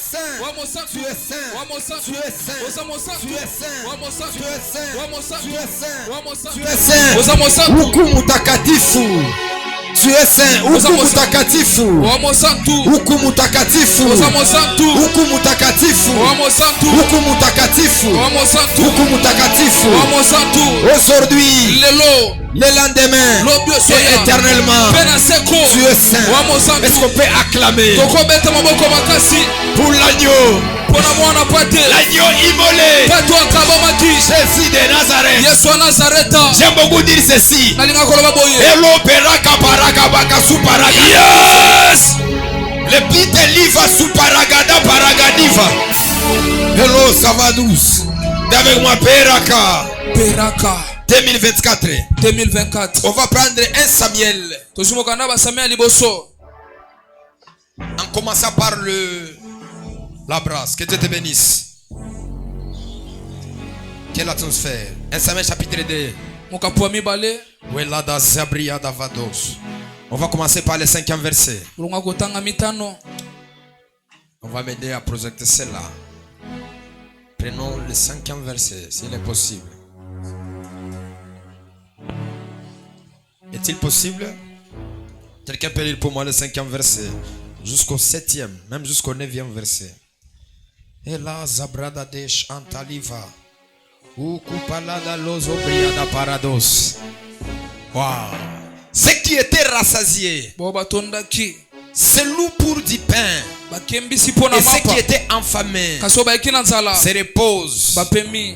saint. Tu es saint. Tu es saint. Tu es saint. Tu es saint. Tu es saint. Huku mutakatifu. Tu es saint. Huku mutakatifu. Huku mutakatifu. Huku mutakatifu. Huku mutakatifu. Huku mutakatifu. Aujourd'hui, le lendemain et éternellement, tu es saint. Est-ce qu'on peut acclamer pour l'agneau? L'agneau immolé, Jésus de Nazareth. J'aime beaucoup dire ceci. Hello Beraka Baraka Baka Suparaga. Yes. Le pite liva Suparagada Paragadiva. Hello, ça va douce. Avec moi Beraka. 2024. On va prendre un Samuel. En commençant par la brasse. Que Dieu te bénisse. Quelle atmosphère. 1 Samuel chapitre 2. On va commencer par le 5e verset. On va m'aider à projeter cela. Prenons le 5e verset, s'il est possible. Est-il possible? Quelqu'un peut lire pour moi le 5e verset jusqu'au 7e, même jusqu'au 9e verset. Et là, Zabradadesh Antaliva. Ukupalada Lozobriada Parados. Wow. Ce qui était rassasié, c'est loup pour du pain. Et ce qui était enfamé se repose.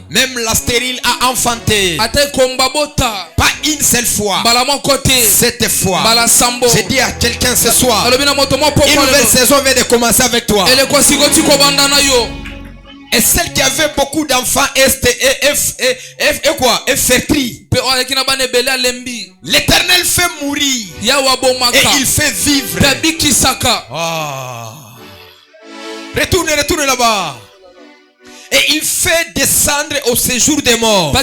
Même la stérile a enfanté. Pas une seule fois. 7 fois. J'ai dit à quelqu'un ce soir, une nouvelle saison vient de commencer avec toi. Et celle qui avait beaucoup d'enfants est fertile. L'Éternel fait mourir et il fait vivre. Oh. Retourne là-bas. Et il fait descendre au séjour des morts. Et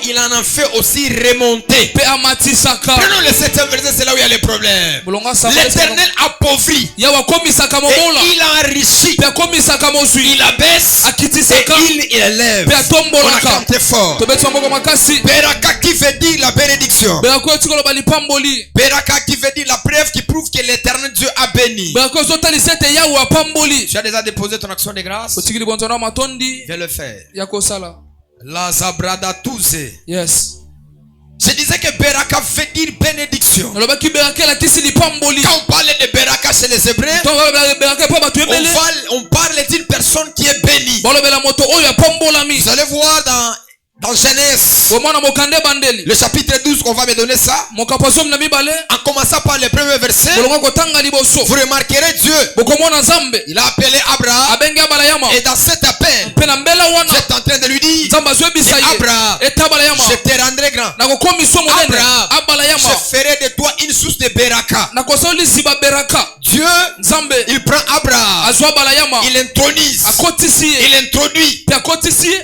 il en a fait aussi remonter. Prenons le 7e verset, c'est là où il y a les problèmes. L'Éternel appauvrit. Et il enrichit. Il abaisse. Et il élève. On a chanté fort. Beraka qui veut dire la bénédiction. Beraka qui veut dire la preuve qui prouve que l'Éternel Dieu a béni. Tu as déjà déposé ton action de grâce? Viens le faire. La Zabrada Touze. Yes. Je disais que Beraka veut dire bénédiction. Quand on parle de Beraka chez les Hébreux, on parle d'une personne qui est bénie. Vous allez voir dans Genèse, le chapitre 12, on va me donner ça. En commençant par le premier verset, vous remarquerez Dieu. Il a appelé Abraham. Et dans cet appel, vous êtes en train de lui dire, Abraham, je te rendrai grand. Abraham, je ferai de toi une source de Beraka. Dieu, il prend Abraham, il introduit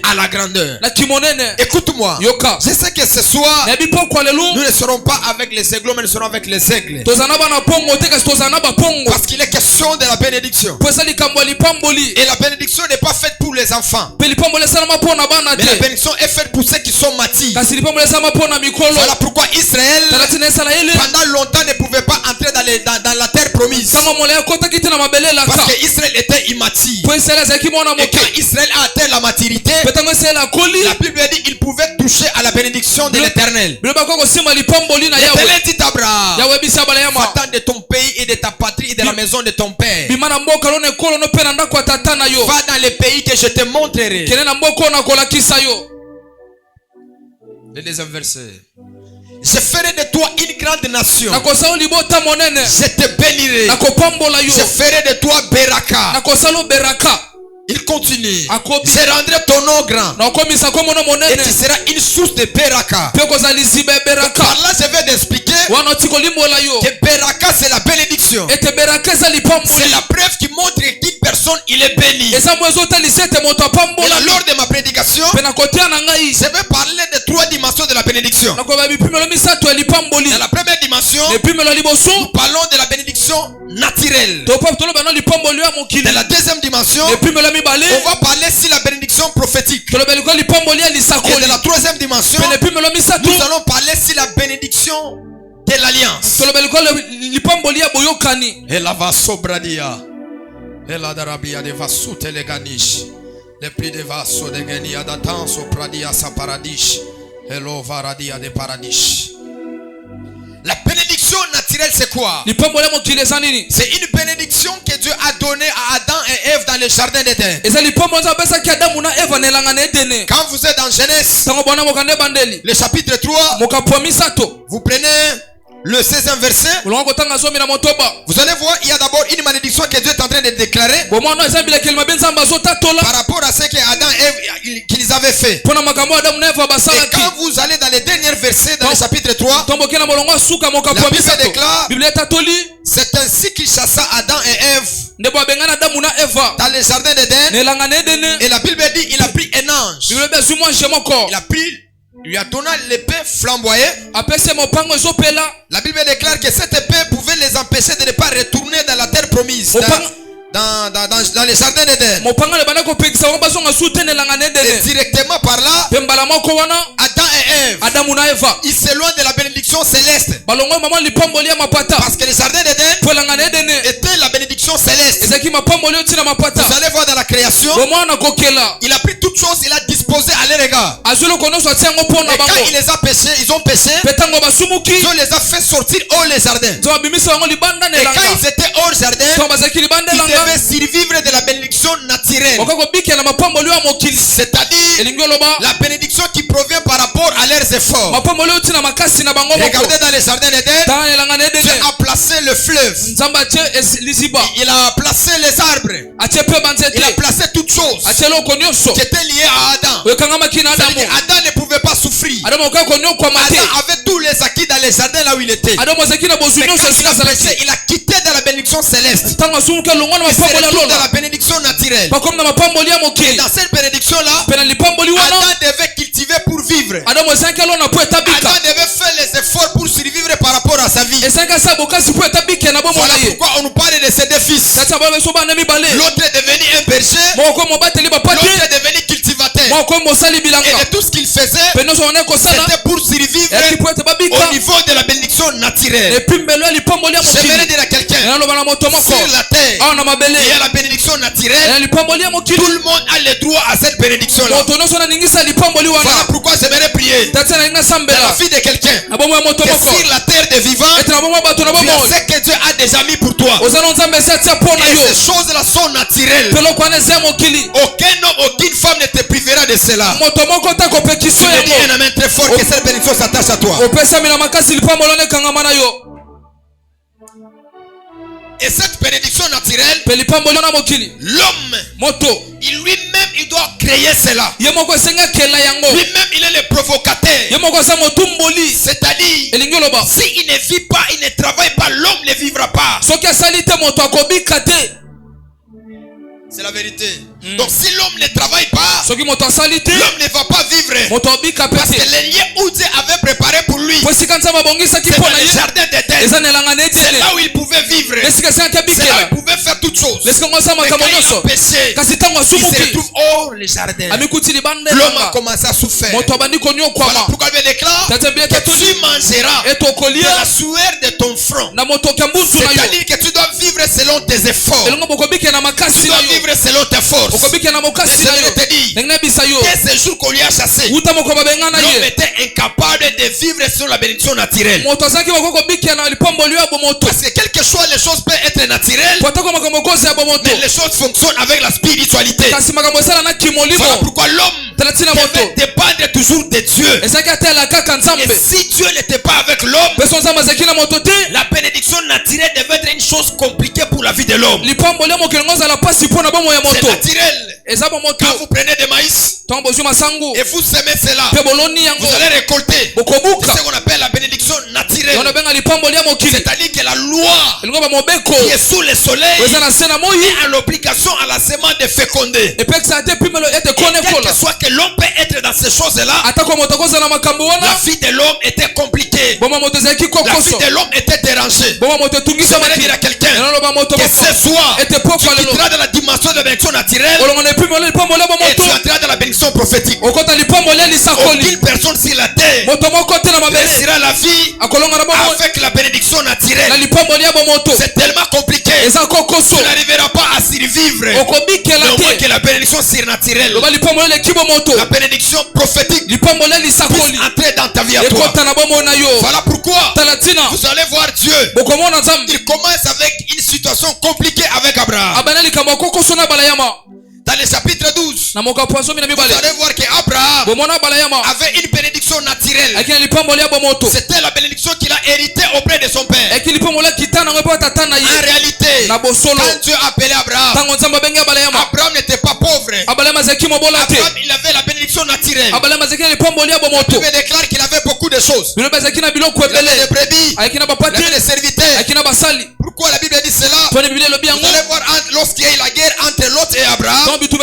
à la grandeur. Écoute-moi, je sais que ce soir nous ne serons pas avec les aigles, mais nous serons avec les aigles. Parce qu'il est question de la bénédiction. Et la bénédiction n'est pas faite pour les enfants, mais la bénédiction est faite pour ceux qui sont matis. Voilà pourquoi Israël pendant longtemps ne pouvait pas entrer dans la terre promise, parce que Israël était immature. Et quand Israël a atteint la maturité, la Bible dit qu'il pouvait toucher à la bénédiction de l'Éternel. L'Éternel dit à Abraham, va-t'en de ton pays et de ta patrie et de la maison de ton père. Va dans les pays que je te montrerai. Le deuxième verset. Je ferai de toi une grande nation. Je te bénirai. Je ferai de toi Beraka. Il continue. Je rendrai ton nom grand. Et tu seras une source de Beraka. Par là, je vais t'expliquer que Beraka, c'est la bénédiction. C'est la preuve qui montre qu'une personne, il est béni. Et lors de ma prédication, je vais parler de 3 dimensions de la la bénédiction. Dans la première dimension, nous parlons de la bénédiction naturelle. Dans la deuxième dimension, on va parler sur la bénédiction prophétique. Et dans la troisième dimension, nous allons parler sur la bénédiction de l'alliance. Et la va sobradia. Et la darabia de va soute les ganish. Les prix de va so de genia d'atan so pradia sa paradis. Et l'eau varadia de paradis. La bénédiction naturelle, c'est quoi? C'est une bénédiction que Dieu a donnée à Adam et Ève dans le jardin d'Éden. Quand vous êtes dans Genèse, le chapitre 3, vous prenez le 16e verset. Vous allez voir, il y a d'abord une malédiction que Dieu est en train de déclarer par rapport à ce que Adam et Ève qu'ils avaient fait. Et quand vous allez dans les derniers versets dans le chapitre 3, la Bible déclare: c'est ainsi qu'il chassa Adam et Ève dans le jardin d'Éden. Et la Bible dit il a pris un ange. Il lui a donné l'épée flamboyée. La Bible déclare que cette épée pouvait les empêcher de ne pas retourner dans la terre promise, dans les jardins d'Éden. Et directement par là, Adam et Ève, ils s'éloignent de la bénédiction céleste. Parce que les jardins d'Éden étaient la bénédiction céleste. Vous allez voir dans la création, il a pris toutes choses, il a disposé à leur égard. Et quand il les a péchés, ils ont péché, Dieu les a fait sortir hors les jardins. Et quand ils étaient hors jardin, ils devaient survivre de la bénédiction naturelle. C'est-à-dire la bénédiction qui provient par rapport à leurs efforts. Regardez dans les jardins d'Éden, Dieu a placé le fleuve. Il a placé les arbres. Il a placé toutes choses qui étaient liées à Adam. C'est-à-dire Adam ne pouvait pas souffrir. Adam avait tous les acquis dans les jardins là où il était. Mais quand il a péché, il a quitté dans la bénédiction céleste. Il s'est retrouvé dans la bénédiction naturelle. Et dans cette bénédiction là, Adam devait cultiver pour vivre. Adam devait faire les efforts pour survivre par rapport à sa vie. Voilà pourquoi on nous parle de ses deux fils. L'autre est devenu un berger, l'autre est devenu cultivateur. Et de tout ce qu'il faisait, c'était pour survivre au niveau de la bénédiction naturelle. J'aimerais dire à quelqu'un, sur la terre, il y a la bénédiction naturelle. Tout le monde a le droit à cette bénédiction là. Voilà pourquoi j'aimerais prier dans la vie de quelqu'un que sur la terre des vivants, tu sais que Dieu a des amis pour toi. Et ces choses là sont naturelles. Aucun homme, aucune femme ne te privera de cela. Je dis un amen très fort que cette bénédiction s'attache à toi. Et cette bénédiction naturelle, l'homme, lui-même, il doit créer cela. Lui-même, il est le provocateur. C'est-à-dire, s'il ne vit pas, il ne travaille pas, l'homme ne vivra pas. C'est la vérité. Donc si l'homme ne travaille pas, l'homme ne va pas vivre. Parce que les lieux où Dieu avait préparé pour lui, c'est dans le jardin d'Éden. C'est là où il pouvait vivre. C'est là où il pouvait faire toutes choses. Mais quand il a péché, il se retrouve hors le jardin. L'homme a commencé à souffrir. Voilà pourquoi il déclare que tu mangeras de la sueur de ton front. C'est-à-dire que tu dois vivre selon tes efforts. Tu dois vivre selon tes forces. Mais je te dis, dès ce jour qu'on lui a chassé, l'homme était incapable de vivre sur la bénédiction naturelle. Parce que quelles que soient les choses peuvent être naturelles, mais les choses fonctionnent avec la spiritualité. Voilà pourquoi l'homme devait dépendre toujours de Dieu. Et si Dieu n'était pas avec l'homme, la bénédiction naturelle devait être une chose compliquée pour la la vie de l'homme. C'est naturel. Quand vous prenez des maïs et vous semez cela, vous allez récolter. C'est ce qu'on appelle la bénédiction naturelle. C'est-à-dire que la loi qui est sous le soleil est à l'obligation à la semence de féconder. Et quel que soit que l'homme peut être dans ces choses-là, la vie de l'homme était compliquée. La vie de l'homme était dérangée. J'aimerais dire à quelqu'un que ce soir, tu quitteras dans la dimension de la bénédiction naturelle et tu entreras dans la bénédiction prophétique. Aucune personne sur la terre réussira la vie avec la bénédiction naturelle. C'est tellement compliqué. Tu n'arriveras pas à survivre. Mais au moins que la bénédiction surnaturelle, la bénédiction prophétique puisse entrer dans ta vie à toi. Voilà pourquoi vous allez voir Dieu. Il commence avec une situation compliquée avec Abraham. Dans le chapitre 12, vous allez voir qu'Abraham avait une bénédiction naturelle. C'était la bénédiction qu'il a héritée auprès de son père. En réalité, quand Dieu a appelé Abraham, Abraham n'était pas pauvre. Abraham, il avait la bénédiction naturelle. La Bible déclare qu'il avait beaucoup de choses. Il avait des brebis, il avait des serviteurs. Pourquoi la Bible dit cela? Vous allez voir lorsqu'il y a eu la guerre entre Lot et Abraham, la Bible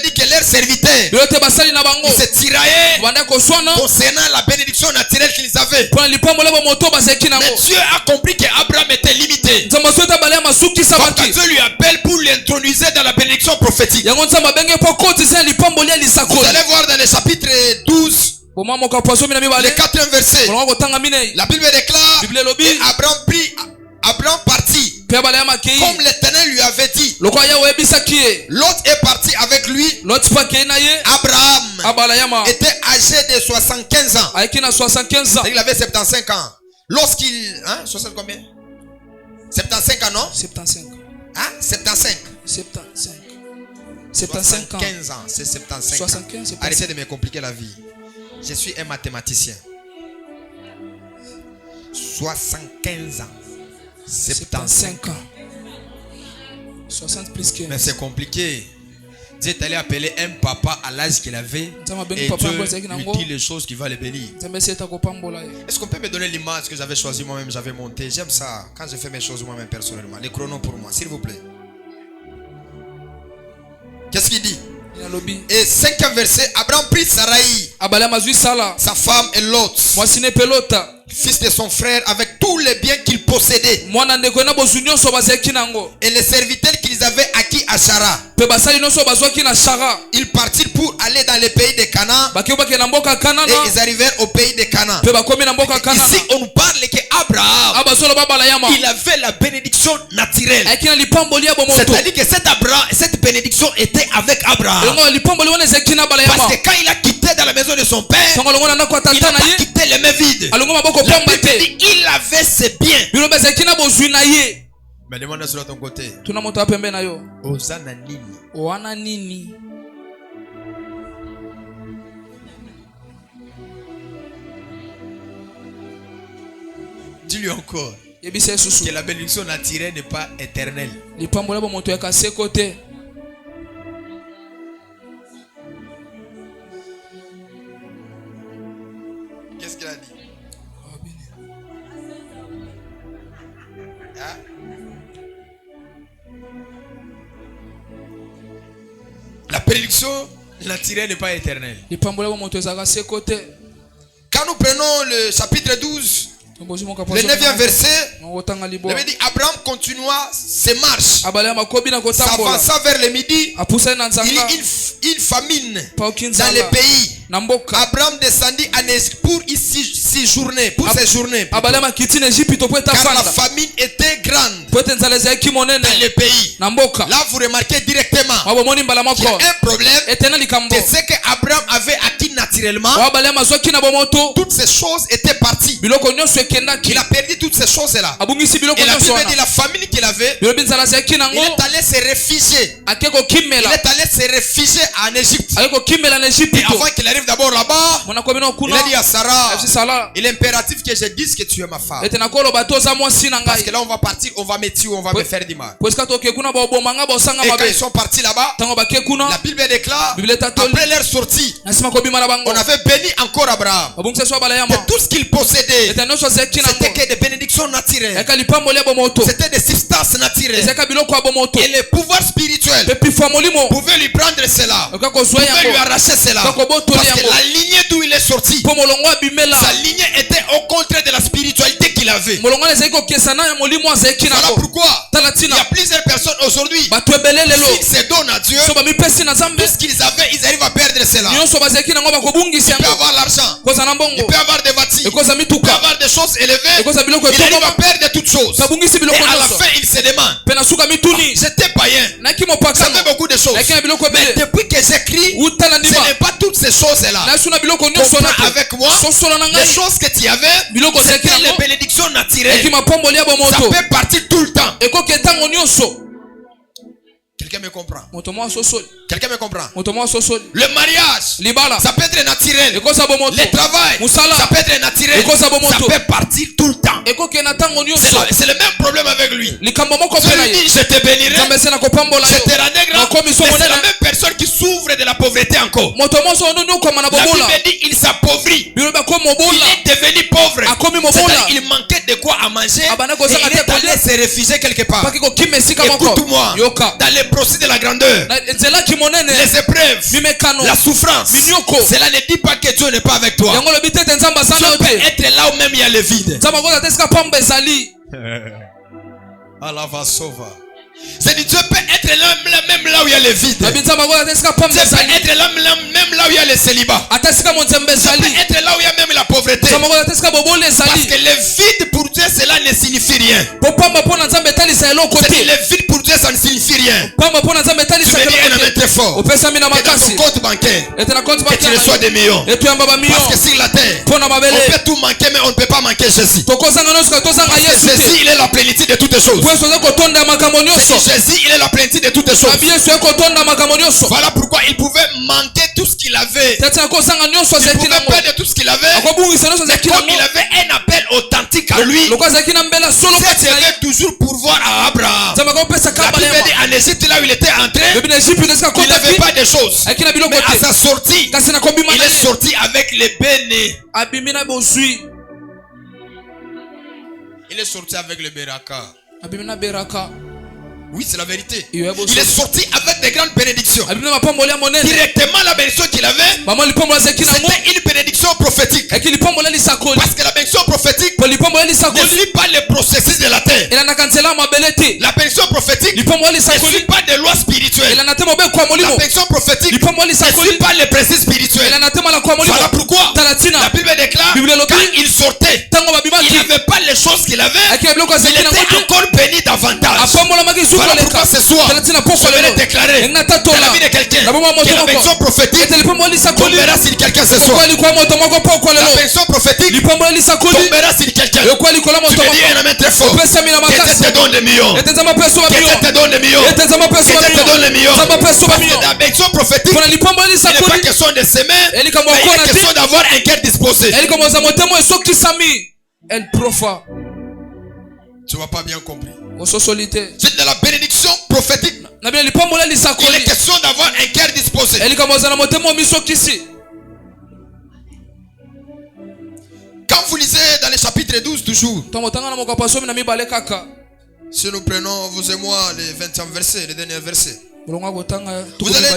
dit que leurs serviteurs ils se tiraillaient concernant la bénédiction naturelle qu'ils avaient. Mais Dieu a compris qu'Abraham était limité. Donc Dieu lui appelle pour l'introniser dans la bénédiction prophétique. Vous allez voir dans le chapitre 12, le 4e verset, la Bible déclare Abraham partit comme l'Éternel lui avait dit. Lot est parti avec lui. Abraham était âgé de 75 ans. Il avait 75 ans. Lorsqu'il... 60 combien? 75 ans, non? 75. 75. 75 ans. C'est 75 ans. 75. Arrêtez de me compliquer la vie. Je suis un mathématicien. 75 ans. 75 ans. 60 plus 15. Mais c'est compliqué. Dieu est allé appeler un papa à l'âge qu'il avait et Dieu lui dit les choses qui vont le bénir. Est-ce qu'on peut me donner l'image que j'avais choisie moi-même, j'avais monté? J'aime ça quand je fais mes choses moi-même personnellement. Les chronos pour moi, s'il vous plaît. Qu'est-ce qu'il dit? Et 5e verset, Abraham prit Sarai, sa femme et Lot, fils de son frère, avec tous les biens qu'il possédait et les serviteurs qu'ils avaient acquis à Chara. Ils partirent pour aller dans le pays de Canaan et ils arrivèrent au pays de Canaan. Ici on nous parle qu'Abraham, il avait la bénédiction naturelle. C'est-à-dire que cette bénédiction était avec Abraham. Parce que quand il a quitté dans la maison de son père, il n'a pas quitté les mains vides. La Bible dit il avait ses biens. Mais demande sur ton côté. Osana nini. Dis-lui encore que la bénédiction naturelle n'est pas éternelle. Qu'est-ce qu'il a dit? Hein? La bénédiction naturelle n'est pas éternelle. Quand nous prenons le chapitre 12, le 9e verset, il dit Abraham continua ses marches, s'avança vers le midi. Il y eut une famine dans le pays. Abraham descendit en Égypte pour y séjourner. Car la famine était grande dans le pays. Là vous remarquez directement qu'il y a un problème. C'est ce qu'Abraham avait acquis naturellement. Toutes ces choses étaient parties. Il a perdu toutes ces choses là. Et la Bible dit la famine qu'il avait, il est allé se réfugier. Il est allé se réfugier en Égypte. Et avant qu'il arrive d'abord là-bas, il a dit à Sarah, Il est impératif que je dise que tu es ma femme. ete nakoloba toza mwasi na Parce ngai que là on va partir, on va me tuer, on va me faire du mal. po esika toke kuna baobomanga bosanga Et quand mabe ils sont partis là-bas, ntango bake kuna la Bible déclare, Bible etatoli après leur sortie, na nsima kobima na bango on avait béni encore Abraham. babungisa so abala Que yama tout ce qu'il possédait, ete nyonso azalaki c'était nango que des bénédictions naturelles. eka lipamboli ya bomoto C'était des substances naturelles. ezalaka biloko ya bomoto Et les pouvoirs spirituels mpe pifwa molimo pouvaient lui prendre cela, oka kozwa pouvaient lui yango arracher cela. kakobotoli Parce que yango la lignée d'où il est sorti, mpo molongo abimela sa lignée était au contraire de la spiritualité qu'il avait. molongo wana ezalaki kokesana ya molimo azalaki Voilà nango pourquoi tala il y ntina a plusieurs personnes aujourd'hui, bato ebele lelo s'ils se donnent à Dieu, so bamipesi na nzambe tout ce qu'ils avaient, ils arrivent à perdre cela. nyonso bazalaki nango bakobungisa Il peut yango avoir l'argent, koza na il mbongo peut avoir des voitures, ekoza il peut mituka avoir des choses élevées, ekoza biloko il arrive à etongama perdre toutes choses. tabungisi Et biloko à la nyonso fin, il se demande, mpe na suka mituni j'étais païen, naki j'avais mopakano beaucoup de choses. naki na biloko Mais ebele depuis que j'écris, uta na ce ndima n'est pas toutes ces choses-là. nasu na biloko nyonso na Comprends avec moi, sosola na les ngai choses que tu avais, biloko ezalaki c'était les nango bénédictions naturelles. eki mapamboli ya Ça bomoto peut partir tout le temps. ekoki etango nyonso Quelqu'un me comprend? moto mwa sosoli Quelqu'un me comprend? moto mwa sosoli Le mariage, libala ça peut être naturel. ekoza bomoto Le travail, Musala. ça peut être naturel. Ekoza Ça bomoto. peut partir tout le temps. ekoki na ntango C'est nyonso c'est le même problème avec lui. likambo moko Je mpe na lui ye dis, je te bénirai, nzambe ese na kopambola je yo te rendrai grand. nakomi Mais so c'est la monene même personne qui souffre de la pauvreté encore. moto monso ono nyokoma na La bobola Bible dit, il s'appauvrit. bino bakomi Il mobola est devenu pauvre. akomi mobola C'est-à-dire, il manquait de quoi à manger. Abana Et kozanga il est te allé kolia. se réfugier quelque part. paki kokima esika moko Écoute-moi. yoka Dans les procès de la grandeur, na nzelaki monene les épreuves, mimekano la souffrance, Minyoko. cela ne dit pas que Dieu n'est pas avec toi. yango lobi te ete nzambe aza na yo Tu peux te être là où même il y a le vide. nzambe akoza te esika pamba ezali C'est dit, Dieu peut être là, même là où il y a le vide. lobi nzambe akoza te esika pamba Dieu peut ezali être là, même là où il y a le célibat. ata esika monzembe Dieu peut ezali être là où il y a même la pauvreté. nzambe akoza te esika bobola Parce ezali que le vide pour Dieu, cela ne signifie rien. po pamba mpo na nzambe etalisa eloko C'est dit, te le vide pour Dieu, ça ne signifie rien. pamba mpo na nzambe Tu etalisa me dis un eloko amen te très fort. opesami na Que dans makasi ton compte bancaire, ete na konti que tu reçois des millions. etoyamba Parce bamillion que sur la terre, mpo na on mabele peut tout manquer, mais on ne peut pas manquer Jésus. tokozanga nyonso ka tozanga Parce que yesu Jésus, te il est la plénitude de toutes choses. po yesu aza kotonda makambo C'est nyonso dit, Jésus, il est la plénitude de toutes choses. abi yesu ekotonda makambo nyonso Voilà pourquoi il pouvait manquer tout ce qu'il avait. tati akozanga nyonso Il azalaki pouvait nango perdre tout ce qu'il avait. akobungisa nyonso Mais azalaki comme il nango avait un appel authentique à lui, loko azalaki na mbela solo Dieu kati na ye devait toujours pourvoir à Abraham. nzambe akopesa La kambala Bible dit yama en Égypte, là où il était entré, lobi na egypte esika il n'avait kotaki pas de choses. ayaki na biloko Mais à te sa sortie, kasi na kobima il na est ye sorti avec les bénés. abimi na bozwi Il est sorti avec les beraka. abimi na beraka Oui, c'est la vérité. iyo ya Il est bozwi sorti avec des grandes bénédictions. abimi na mapamboli ya monene Directement, la bénédiction qu'il avait, mama lipamboli azalaki nango c'était une bénédiction prophétique. ayaki lipamboli ya lisakoli Parce que la bénédiction prophétique po lipamboli ya ne lisakoli suit pas les processus de la terre. elandaka nzela ya mabele te La bénédiction prophétique lipamboli ya ne lisakoli suit pas des lois spirituelles. elanda te mobeko ya La molimo bénédiction prophétique lipamboli ya ne suit lisakoli pas les principes spirituels. elanda te malako ya molimo Voilà pourquoi tala la ntina Bible déclare, Bible elobi, quand il sortait, ntango il babimaki n'avait pas les choses qu'il avait, ayaki na biloko il azalaki nango était te encore béni davantage. apambolamaki suki Voilà koleka pourquoi ce soir, tala ntina poko je vais lelo déclarer elingi dans la natatola vie de quelqu'un na bomwa que moto la moko bénédiction prophétique ete lipamboli ya lisakoli tombera sur quelqu'un ce soir. ekoya likolo ya moto moko poko La lelo bénédiction prophétique lipamboli ya lisakoli tombera sur quelqu'un. ekoya likolo ya Tu moto me dis un moko amen très fort. opesami na Que Dieu makasi te donne des millions. ete nzambe apesa Que Dieu bamilio te donne des millions. ete nzambe Que apesa Dieu te donne bamilio les millions. nzambe apesa Parce bamilio que la bénédiction prophétique, mpona lipamboli ya il n'est pas lisakoli question de s'aimer, elikambo mais il akona est te question d'avoir un cœur disposé. elikambo za motema esokisami el profa Tu n'as pas bien compris. ososoli te C'est de la bénédiction prophétique. na bino lipamboli ya Il est lisakoli question d'avoir un cœur disposé. elikambo za na motema omisokisi Quand vous lisez dans le chapitre 12 toujours, ntango otanga na mokapo asomi na mibale kaka si nous prenons, vous et moi, le 20e verset, le dernier verset, bolongo akotanga vous allez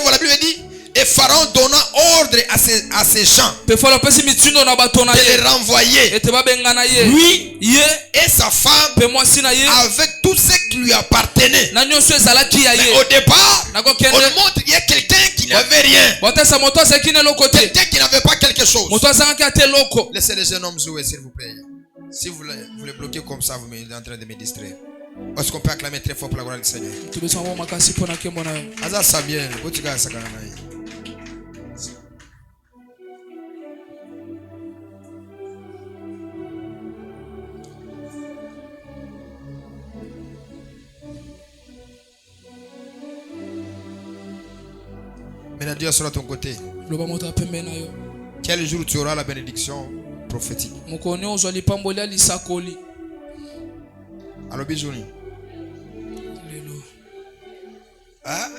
voir, la Bible dit, et Pharaon donna ordre à ses gens mpe fala opesi mitindo na bato na de ye les renvoyer, ete babengana ye lui ye et sa femme, mpe mwasi na ye avec tout ce qui lui appartenait. na nyonso ezalaki ya Mais ye au départ, on nakokende montre qu'il y a quelqu'un qui n'avait rien, botesa moto azalaki na eloko te quelqu'un qui n'avait pas quelque chose. moto azangaki ate eloko Laissez les jeunes hommes jouer, s'il vous plaît. Si vous les bloquez comme ça, vous êtes en train de me distraire. Est-ce qu'on peut acclamer très fort pour la gloire du Seigneur? tobesa mabo makasi mpo na nkembo na yo Aza Samuel, botika sakana na ye. Maintenant Dieu sera à ton côté. loba moto apembe na yo Quel jour tu auras la bénédiction? prophétique. Mokoni ozwa lipamboli ya lisakoli. Allo bijouni. Lelo. Hein?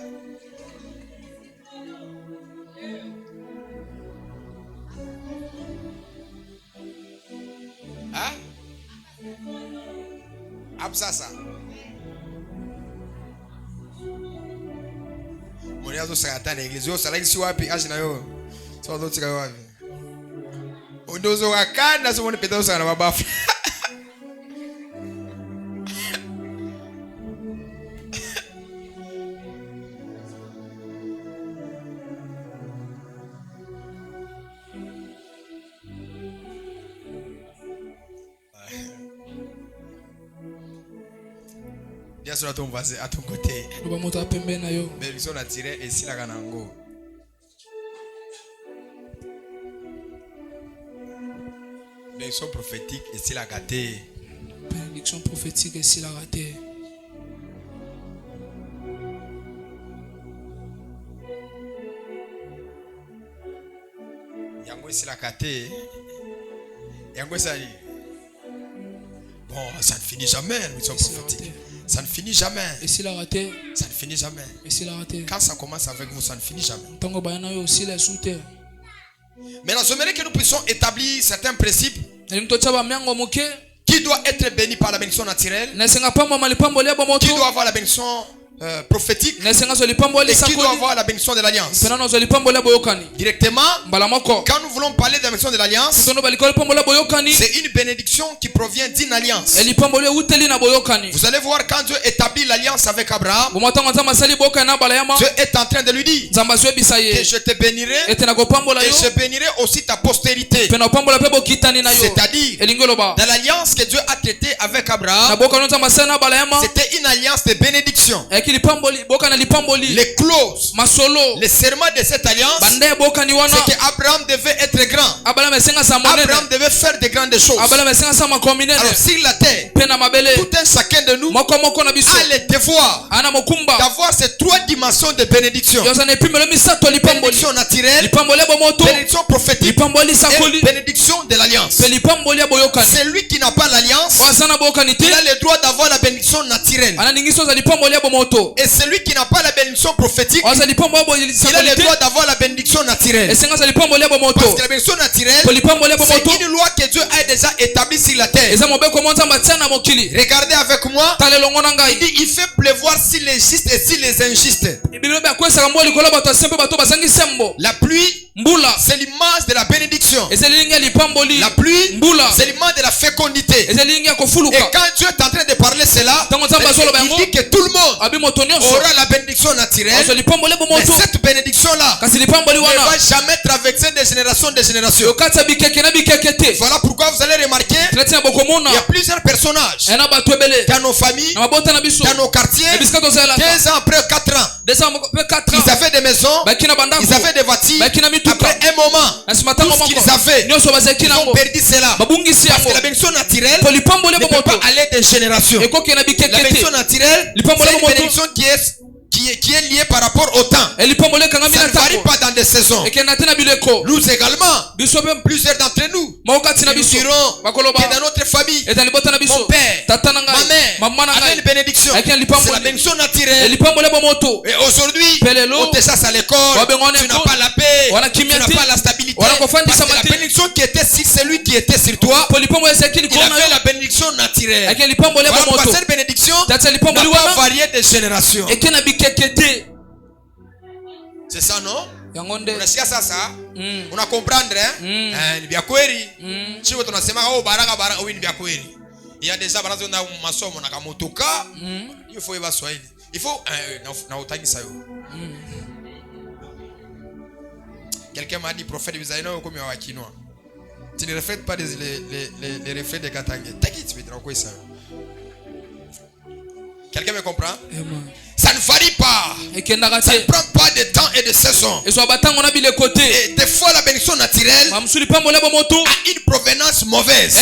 Hein? Absasa. Moni azo sakata na église. Yo salaki si wapi ashi na yo. So ndo tika wapi. Ondozo wakanda so moni peta usana babafu. Bien sûr, à ton voisin, à ton côté. Bénédiction naturelle et si la ganango. Bénédiction prophétique et si la gâté. Bénédiction prophétique et si la gâté. Yango si la gâté. Yango ça. Bon, ça ne finit jamais, bénédiction prophétique. Ça ne finit jamais. Et s'il a raté? Ça ne finit jamais. Et s'il a raté? Quand ça commence avec vous, ça ne finit jamais. Maintenant, j'aimerais que nous puissions établir certains principes qui doivent être bénis par la bénédiction naturelle, qui doivent avoir la bénédiction prophétique et qui doit avoir la bénédiction de l'alliance. Directement, quand nous voulons parler de la bénédiction de l'alliance, c'est une bénédiction qui provient d'une alliance. Vous allez voir quand Dieu établit l'alliance avec Abraham, Dieu est en train de lui dire que je te bénirai et je bénirai aussi ta postérité. C'est-à-dire, dans l'alliance que Dieu a traitée avec Abraham, c'était une alliance de bénédiction. Les clauses, les serments de cette alliance, c'est qu'Abraham devait être grand. Abraham devait faire de grandes choses. Alors sur la terre, tout un chacun de nous a le devoir d'avoir ces trois dimensions de bénédiction. Bénédiction naturelle, bénédiction prophétique et bénédiction de l'alliance. Celui qui n'a pas l'alliance, il a le droit d'avoir la bénédiction naturelle. Et celui qui n'a pas la bénédiction prophétique, il a le droit d'avoir la bénédiction naturelle. Parce que la bénédiction naturelle, c'est une loi que Dieu a déjà établie sur la terre. Regardez avec moi. Il dit il fait pleuvoir sur les justes et sur les injustes. La pluie, c'est l'image de la bénédiction. La pluie, c'est l'image de la fécondité. Et quand Dieu est en train de parler cela, il dit que tout le monde aura la bénédiction naturelle. Mais cette bénédiction-là ne va jamais traverser de génération en génération. Voilà pourquoi vous allez remarquer il y a plusieurs personnages dans nos familles, dans nos quartiers, 2 ans après 4 ans. Ils avaient des maisons, ils avaient des voitures. Après un moment, tout ce qu'ils avaient, ils ont perdu cela. Parce que la bénédiction naturelle ne peut pas aller de génération. La bénédiction naturelle, c'est une bénédiction qui est liée par rapport au temps. Ça ne varie pas dans des saisons. Nous également, plusieurs d'entre nous, nous dirons que dans notre famille, mon père, ma mère avait une bénédiction. C'est la bénédiction naturelle. Et aujourd'hui, on te chasse à l'école, tu n'as pas la paix, tu n'as pas la stabilité. Parce que la bénédiction qui était sur celui qui était sur toi, il avait la bénédiction naturelle. Voilà pourquoi cette bénédiction n'a pas varié de génération. C'est ça, non? Unasikia sasa? Una comprendre, hein? Ni vya kweli. Sio tunasema baraka ni vya kweli. Il y a déjà barazo na masomo na kamotoka. Il faut eva Swahili. Il faut na utangisa yo. Quelqu'un m'a dit prophète Bizaino comme wa Kinois. Tu ne reflètes pas les reflets de Katanga. T'inquiète, tu vas dire quoi ça? Quelqu'un me comprend? Ça ne varie pas. Ça ne prend pas de temps et de saison. Et des fois, la bénédiction naturelle a une provenance mauvaise.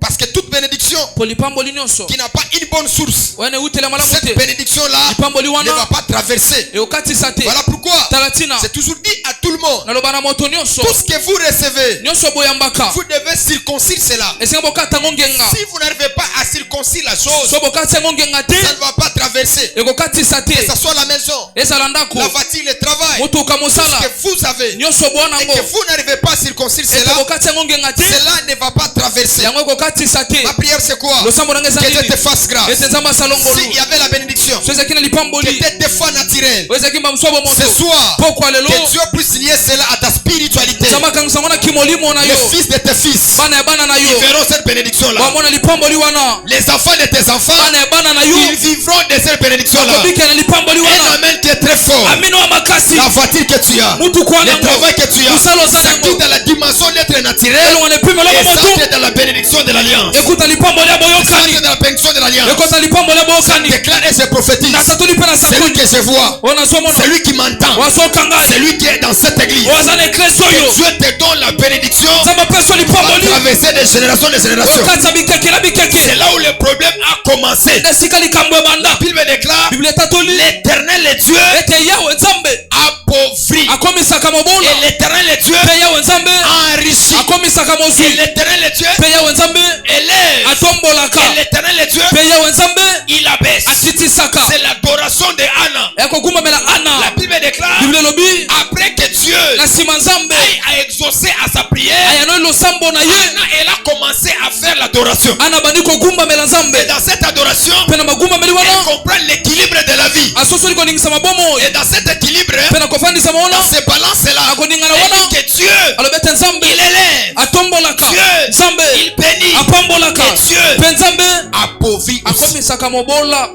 Parce que toute bénédiction po lipamboli nyonso qui n'a pas une bonne source, oyo eutela malamu cette te bénédiction-là lipamboli ne wana va pas traverser. eokatisa te. Voilà pourquoi Tala tina c'est toujours dit à tout le monde, naloba na moto nyonso tout ce que vous recevez, nyonso boyambaka vous devez circoncire cela. esenga bokata yango ngenga. Si vous n'arrivez pas à circoncire la chose, So bokati yango ngenga te ça ne va pas traverser. ekokatisa Que te. ce soit la maison, ezala ndako la voiture, le travail, motuka tout mosala ce que vous avez, nyonso bwana et yango que vous n'arrivez pas à circoncire ete cela, bokati yango ngenga te cela ne va pas traverser. yango ekokatisa te. Ma prière c'est quoi? losambo nanga eza Que Dieu nini te fasse grâce. ete nzambe asala ngolu S'il y avait la bénédiction so ezalaki na qui lipamboli était des fois naturelle, oyo ezalaki bamuswabo ce moto soir, pokwa lelo que Dieu puisse lier cela à ta spiritualité. nzambe akangisa ngo na kimolimo na yo Les fils de tes fils, bana ya bana na ils yo verront cette bénédiction-là. bamona lipamboli wana Les enfants de tes enfants, bana ya bana na yo ils vivront de cette bénédiction-là. kobika na lipamboli Un wana amen qui est très fort. amino wa makasi La voiture que tu as, mutu kwa le nango travail que tu as, musala oza ça nango quitte dans la dimension d'être naturel elongo na epimelo et mo ça motu entre dans la bénédiction de l'alliance. ekuta lipamboli ya Ça boyokani entre dans la bénédiction de l'alliance. ekota lipamboli ya boyokani Déclare et se prophétise. nasatoli mpe na Celui sakoli que je vois, oyo nazomona celui qui m'entend, wasokanga celui qui est dans cette église. oyo aza na eklesi Que oyo Dieu te donne la bénédiction nzambe apeso à lipamboli traverser des générations de générations. okatisa bikeke na C'est bikeke là où le problème a commencé. esika likambo ebanda La Bible déclare, biblia etatoli l'éternel est Dieu ete yawe nzambe appauvri akomisaka mobola et l'éternel est Dieu mpe yawe nzambe enrichi. akomisaka Et mozwi l'éternel est Dieu mpe yawe nzambe élève. atombolaka Et l'éternel est Dieu mpe yawe nzambe il abaisse. atitisaka C'est l'adoration de Anna. ekogumbamela La ana Bible déclare, biblia elobi après que Dieu na nsima nzambe a exaucé à sa prière, ayano losambo na ye Anna, elle a commencé à faire l'adoration. ana bandi kogumbamela nzambe Et dans cette adoration, mpe na magumbameli elle wana comprend l'équilibre de la vie. asosoli koningisa mabomo Et dans cet équilibre, mpe na kofandisa dans maona ces balances-là, akoningana elle wana dit que Dieu, alobi ete nzambe il élève. atombolaka Dieu, nzambe il bénit. apambolaka Et Dieu mpe nzambe appauvrit aussi. akomisaka mobola.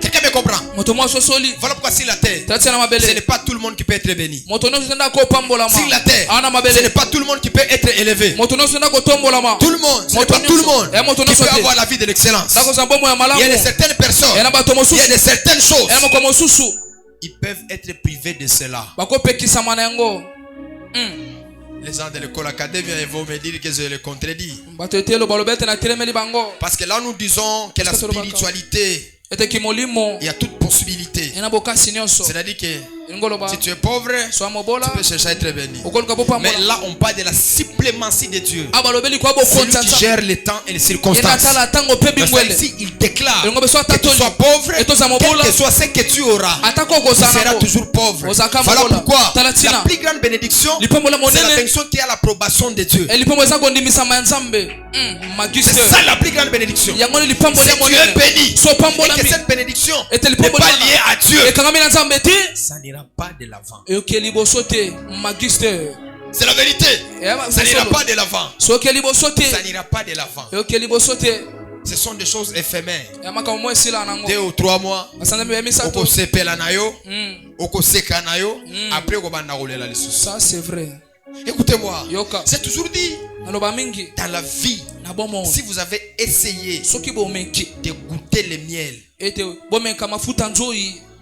Quelqu'un me comprend? Moto mwa sosoli Voilà pourquoi sur la terre, tatia na ce n'est mabele pas tout le monde qui peut être béni. moto nyonso tenda kopambolama Sur la terre, ana ce mabele n'est pas tout le monde qui peut être élevé. moto nyonso tenda kotombolama Tout le monde, ce n'est pas tout le monde qui peut avoir la vie de l'excellence. ndakoza mbombo ya malamu Il y a de certaines personnes, yana bato il y a mosusu de certaines choses, yana moko mosusu ils peuvent être privés de cela. bakopekisama na yango. Les gens de l'école académique ils vont me dire que je le contredis. bato etelo balobi ete natelemeli bango Parce que là nous disons que la spiritualité, ete kimolimo il y a toute possibilité. ena bokasi nyonso C'est-à-dire que elingi oloba si tu es pauvre, soa mobola tu peux chercher à être béni. okoluka Mais bopambola là on parle de la supplémentie de Dieu. abalobeli kwa C'est lui bokonza qui nzambe gère le temps et les circonstances. enatala ntango mpe Parce bingwele ici, il déclare elingo beso que tu sois atatoli pauvre, etoza quel mobola que soit ce que tu auras, atako tu okozala seras nango toujours pauvre. Ozaka Voilà mobola. pourquoi Talatina. la plus grande bénédiction, lipombo la c'est la monene bénédiction qui a l'approbation de Dieu. lipombo eza kondimisama ya nzambe C'est magister ça la plus grande bénédiction. yango ni lipombo Si ya tu es monene béni so et pambolami que cette bénédiction ete n'est lipombo pas liée à Dieu, ekangami na nzambe te ça n'ira pas de l'avant. eyoki liboso te magister C'est la vérité. Ça n'ira pas de l'avant. soki liboso te Ça n'ira pas de l'avant. eyoki liboso te Ce sont des choses éphémères. ya makambo mo esila nango 2 ou 3 mois, basanzambe ya misato okosepela na yo, Mm, okoseka na yo, après okobanda kolela lisusu. ça c'est vrai Écoutez-moi, yoka c'est toujours dit naloba mingi dans la vie, na bomoi si vous avez essayé soki bomeki de goûter le miel, ete bomeka mafuta nzoi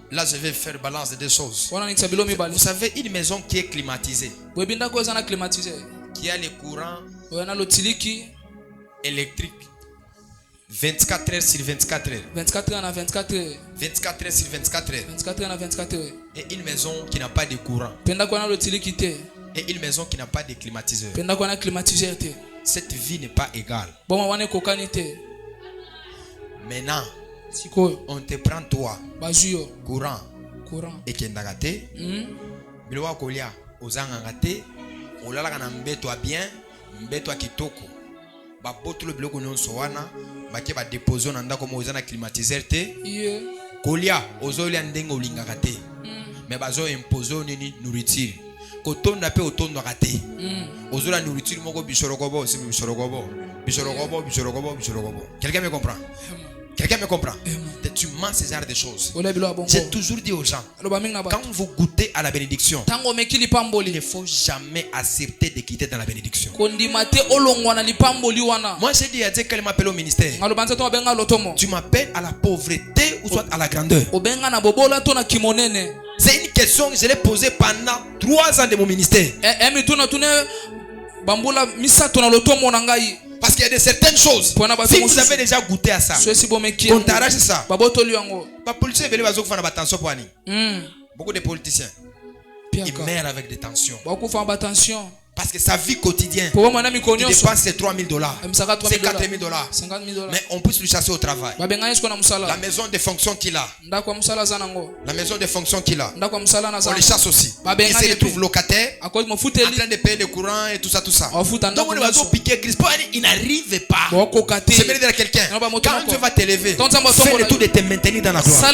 là je vais faire balance de deux choses. wana nikisa bilo mibale Vous savez, une maison qui est climatisée, boyebi ndako eza na climatiseur qui a le courant oyo na lotiliki électrique 24 heures sur 24 heures, 24 heures na 24 heures 24 heures sur 24 heures, 24 heures na 24 heures et une maison qui n'a pas de courant, mpe ndako wana lotiliki te et une maison qui n'a pas de climatiseur, mpe ndako wana climatiseur te cette vie n'est pas égale. boma wana ekokani te Maintenant, sikoyo on te prend toi, bazwi yo courant, courant et kendaka te, biloko ya kolia ozangaka te, olalaka na mbeto ya bien, mbeto ya kitoko, babotolo biloko nyonso wana bakie badepose na ndako mo eza na climatiseur te, iye kolia ozolia ndenge olingaka te, mais bazo impose nini nourriture, kotonda pe otondwaka te, ozola nourriture moko bishorokobo osimi bishorokobo bishorokobo bishorokobo bishorokobo. Quelqu'un me comprend? Quelqu'un me comprend? Tu manges ce genre de choses. olia bilo ya bongo J'ai toujours dit aux gens, aloba mingi na quand bato vous goûtez à la bénédiction, ntango omeki il ne lipamboli faut jamais accepter de quitter dans la bénédiction. kondima te olongwa na lipamboli wana Moi j'ai dit à Dieu qu'elle m'appelle au ministère. ngaloba nze to obenga lotomo Tu m'appelles à la pauvreté ou soit à la grandeur. obenga na bobola to na kimonene C'est une question que je l'ai posée pendant 3 ans de mon ministère. emituna tune bambula misato na lotomo na ngai. Parce qu'il y a de certaines choses. Si vous avez déjà goûté à ça, on t'arrache ça. Les policiers veulent faire des tensions pour Annie. Beaucoup de politiciens, ils meurent avec des tensions. Parce que sa vie quotidienne, il dépense ses $3,000, c'est $4,000. Mais on peut se le chasser au travail. La maison de fonction qu'il a, la maison de fonction qu'il a, on les chasse aussi. Il se retrouve locataire, en train de payer le courant et tout ça, tout ça. Donc on va piquer Christ. Il n'arrive pas. C'est bien dire à quelqu'un, quand Dieu va t'élever, fais le tout de te maintenir dans la gloire.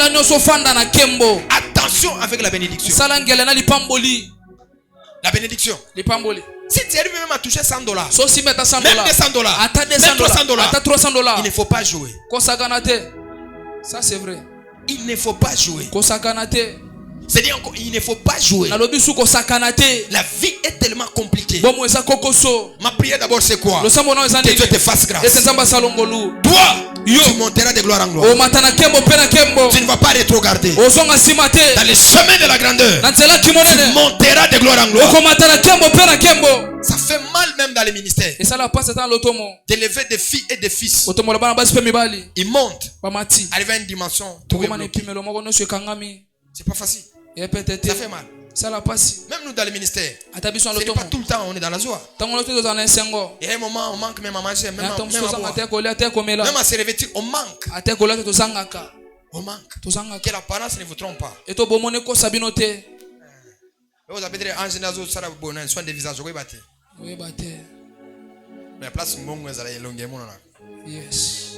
Attention avec la bénédiction. La bénédiction. Si tu arrives même à toucher $100, même $200, même $300, il ne faut pas jouer. Ça c'est vrai. Il ne faut pas jouer. C'est-à-dire il ne faut pas jouer. La vie est tellement compliquée. Ma prière d'abord c'est quoi? Que Dieu te fasse grâce. Toi, tu monteras de gloire en gloire. Tu ne vas pas rétrograder. Dans les chemins de la grandeur, tu monteras de gloire en gloire. Ça fait mal même dans les ministères d'élever des filles et des fils. Ils montent. Arriver à une dimension. C'est pas facile. Ça fait mal. Même nous dans le ministère, ce n'est pas tout le temps on est dans la joie. Il y a un moment on manque même à manger, même à boire. Même à se revêtir, on manque. On manque. Que l'apparence ne vous trompe pas. Vous avez dit en général soin des visages. Mais place mbongo ezala elonge mona na. Yes.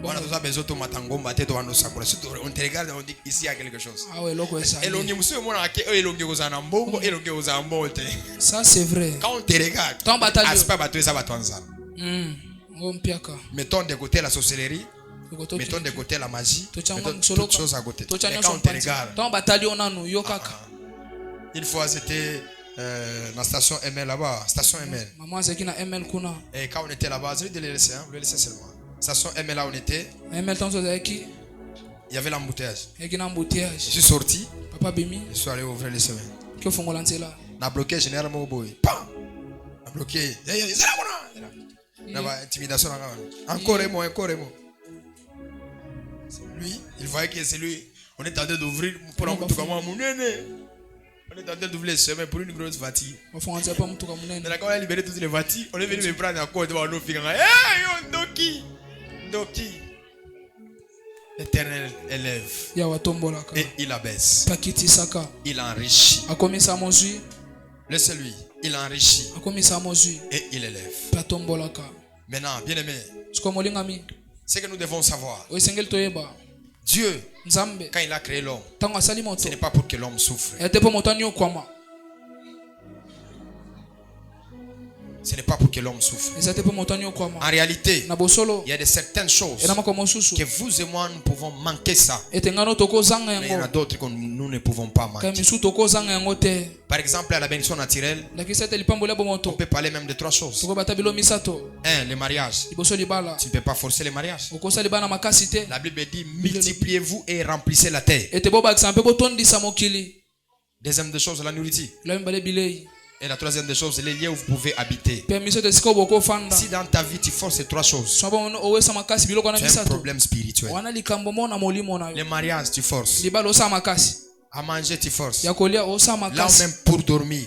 On a besoin de tout matangomba tête on te regarde on dit ici il y a quelque chose. Ah ouais loko esa. Elonge monsieur mona ke elonge ozana mbongo elonge ozana mbote. Ça c'est vrai. Quand on te regarde. C'est pas bateau ça va twanza. Ngompiaka. Mettons de côté la sorcellerie. Mettons de côté la magie. Mettons toutes choses à côté. Et quand on te regarde. Une fois c'était la station ML là-bas, station ML. Et quand on était là-bas, je vais le laisser, vous le laissez seulement. Station ML là on était. Il y avait l'embouteillage. Je suis sorti. Je suis allé ouvrir les semaines. On a bloqué généralement au boy. Pam! On a bloqué. Intimidation. Encore un mot. Lui, il voyait que c'est lui. On est en train d'ouvrir pour un tout comme moi. On est en train d'ouvrir les chemins pour une grosse voiture. Quand on a libéré toutes les voitures, on est venu me prendre à côté devant nos filles. Hey, Doki. L'Éternel élève. Et il abaisse. Il enrichit. Laissez-lui. Il enrichit. Et il élève. Maintenant, bien aimé, c'est que nous devons savoir. Dieu, quand il a créé l'homme, ce n'est pas pour que l'homme souffre. Ce n'est pas pour que l'homme souffre. En réalité, il y a de certaines choses que vous et moi nous pouvons manquer ça. Mais il y en a d'autres que nous ne pouvons pas manquer. Par exemple, à la bénédiction naturelle, on peut parler même de 3 choses. 1. Le mariage. Tu ne peux pas forcer le mariage. La Bible dit multipliez-vous et remplissez la terre. Deuxième des choses, la nourriture. Et la troisième des choses, les lieux où vous pouvez habiter. Si dans ta vie tu forces ces 3 choses, tu as un problème spirituel. Le mariage, tu forces. À manger, tu forces. Là même pour dormir.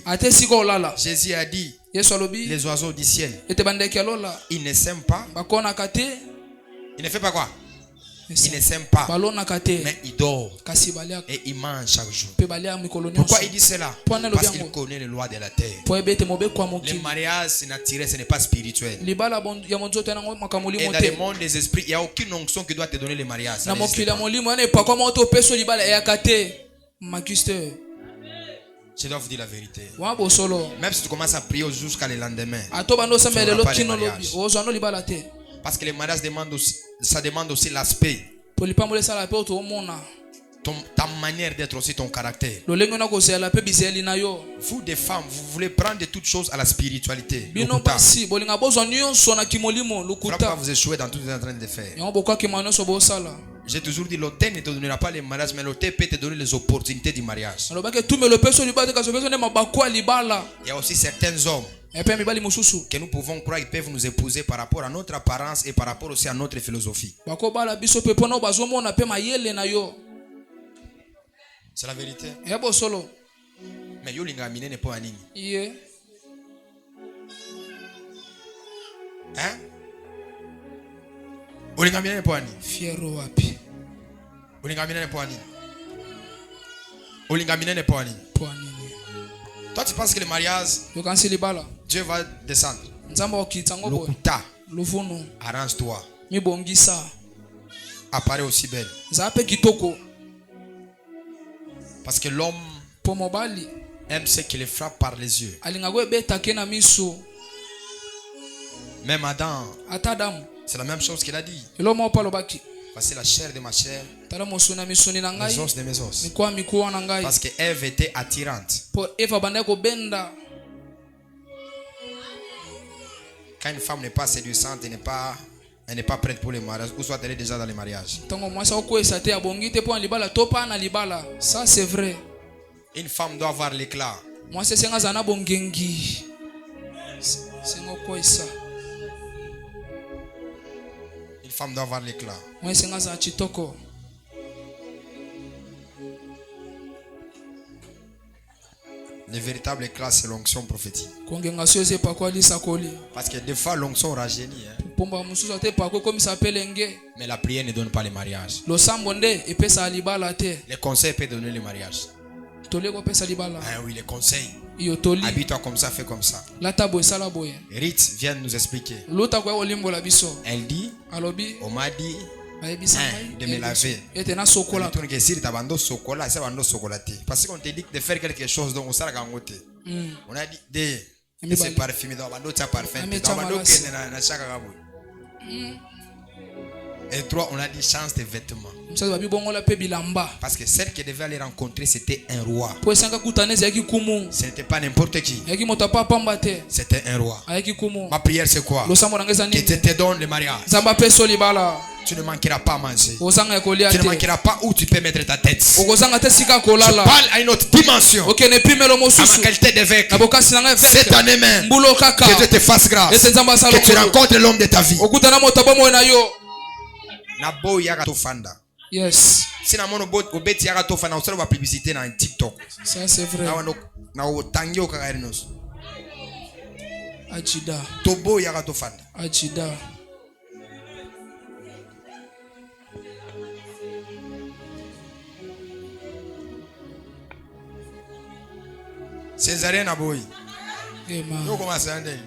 Jésus a dit, les oiseaux du ciel, ils ne s'aiment pas. Il ne fait pas quoi? Il ne s'aime pas, mais il dort et il mange chaque jour. Pourquoi il dit cela? Parce qu'il connaît les lois de la terre. Le mariage c'est naturel, ce n'est pas spirituel. Et dans le monde des esprits, il n'y a aucune onction qui doit te donner le mariage. Je dois vous dire la vérité. Même si tu commences à prier jusqu'à le lendemain, tu n'auras pas le mariage. Parce que le mariage ça demande aussi l'aspect. Ta manière d'être aussi, ton caractère. Vous des femmes, vous voulez prendre de toutes choses à la spiritualité. Pourquoi vous échouez dans tout ce que vous êtes en train de faire? J'ai toujours dit, l'autel ne te donnera pas le mariage, mais l'autel peut te donner les opportunités du mariage. Il y a aussi certains hommes epe mibali mosusu que nous pouvons croire qu'ils peuvent nous épouser par rapport à notre apparence et par rapport aussi à notre philosophie. bakobala biso pe pona bazomona pe mayele na yo. C'est la vérité. Ebo solo Mais yo linga minene po anini. iye Hein? Olinga minene po anini. fiero wapi Olinga minene po anini. Olinga minene po anini. po nini Toi tu penses que le mariage, yo kansi libala Dieu va descendre. nzamba okitsa ngo boye Lokuta, luvunu arrange-toi. mibongisa Apparaît aussi belle. nzape kitoko Parce que l'homme po mobali aime ce qui le frappe par les yeux. alinga go ebeta ke na miso Même Adam, ata adamu c'est la même chose qu'il a dit. elo moko alobaki Voici la chair de ma chair, tala mosuni ya misuni na les ngai os de mes os. mikuwa mikuwa na ngai Parce que Ève était attirante. po eva bandai kobenda. Quand une femme n'est pas séduisante, elle n'est pas prête pour le mariage, ou soit elle est déjà dans le mariage. Ntango mwasi akokwesa te abongi te mpo na libala to mpa na libala. Ça c'est vrai. Une femme doit avoir l'éclat. Mwasi esenga azala na bongengi senga okwesa. Une femme doit avoir l'éclat. Mwasi esenga azala chitoko. Le véritable éclat, c'est l'onction prophétique. Kongenga sio eze pakwa lisakoli. Parce que des fois, l'onction rajeunit. Pomba mususu ate pakwa komisa pelenge. Mais la prière ne donne pas le mariage. Losambo nde epesa libala te. Le conseil peut donner le mariage. Toli kopesa libala. Ah oui, les conseils. Iyo toli. Habille-toi comme ça, fais comme ça. Lata boye sala boye. Rite vient nous expliquer. Lota kwa olimbo la biso. Elle dit, Alobi on m'a dit bayebisa ngai de me laver. ete na sokola. Tu ne sais pas bando chocolat, c'est bando chocolaté. Parce qu'on te dit de faire quelque chose, donc on s'arrête à côté. On a dit de se parfumer, donc bando tient parfum. Donc bando qui est na chaque gabo. Et trois, on a dit change de vêtements. Msaza babi bongola pe bilamba. Parce que celle qui devait aller rencontrer, c'était un roi. Po esanga kutaneza yaki kumu. Ce n'était pas n'importe qui. Yaki moto pa pamba te. C'était un roi. Ayaki kumu. Ma prière, c'est quoi? Losambo nangeza Que nini? te donne le mariage. Zamba peso libala. Tu ne manqueras pas à manger. Osanga ya kolia Tu ne te. manqueras pas où tu peux mettre ta tête. Okozanga te sika Je kolala. parle à une autre dimension. Okene pimelo À ma mosusu. qualité d'évêque. Na bokasi nanga Cette veka. année même, Mbulo kaka. que Dieu te fasse grâce. Ete nzamba salo. Que tu rencontres l'homme de ta vie. Okutana moto bomo na yo. Na bo yaga to fanda. Yes. Si na mono bot obeti yaga to fanda, on se va publicité dans TikTok. Ça c'est vrai. Na otangi okagarinos. Ajida. To bo yaga to fanda. Ajida. Césarien na boy. Ema. Yo commence à dire.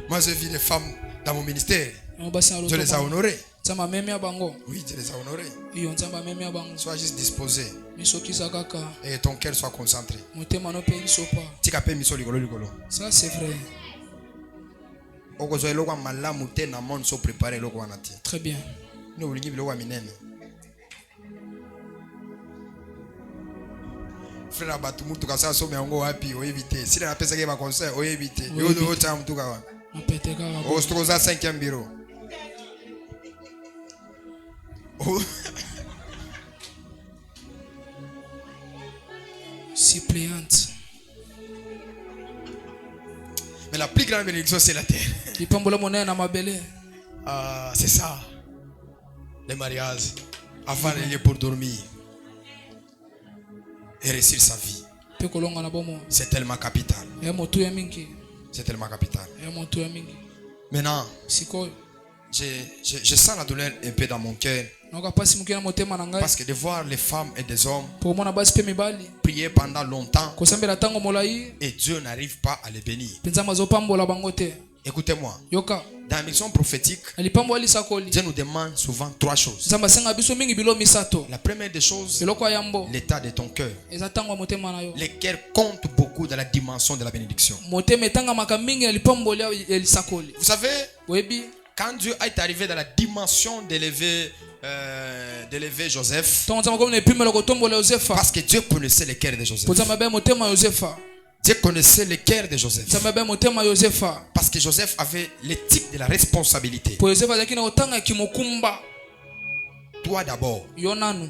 Moi je vis des femmes dans mon ministère. Je les ai honorées. Nzamba memi ya bango. Oui, je les ai honorées. Iyo nzamba memi ya bango. Sois juste disposé. Misokisa kaka. Et ton cœur soit concentré. Motema no pe sopa. Tika pe miso likolo likolo. Ça c'est vrai. Okozo eloko malamu te na monde so préparer eloko wana te. Très bien. Ne olingi biloko minene. Frère batu mutu kasa so me ngo wapi o éviter. Si la pesa ke ba conseil o éviter. Yo do ta mutu ka wa. Apete kaka. O stoza 5e bureau. Suppléante. Mais la plus grande bénédiction c'est la terre. Lipambola monene na mabele. Ah, c'est ça. Le mariage. Avant de lieu pour dormir. Et réussir sa vie. Pe kolonga na bomo. C'est tellement capital. Ya motu ya mingi. C'est tellement capital. Ya motu ya mingi. Maintenant, Sikoyo. je sens la douleur un peu dans mon cœur. Noka pasi mukina motema na ngai. Parce que de voir les femmes et des hommes Po mona basi pe mibali. prier pendant longtemps Kosambela tango molai. et Dieu n'arrive pas à les bénir. Penza mazopambola bango te. Écoutez-moi. Yoka. Dans la mission prophétique, Alipambo lisakoli. Dieu nous demande souvent 3 choses. Nzamba senga biso mingi bilo misato. La première des choses, Eloko yambo. l'état de ton cœur. Eza tango motema na yo. Le cœur compte beaucoup dans la dimension de la bénédiction. Motema etanga maka mingi alipambola ya lisakoli. Vous savez, Webi. quand Dieu est arrivé dans la dimension d'élever Joseph, Tongo nzamba komne pimelo kotombola Yosefa. parce que Dieu connaissait le cœur de Joseph. Po nzamba be motema Yosefa. Dieu connaissait le cœur de Joseph. Nzamba be motema Yosefa. Parce que Joseph avait l'éthique de la responsabilité. Po Yosefa zaki na otanga kimokumba. Toi d'abord, Yo nanu.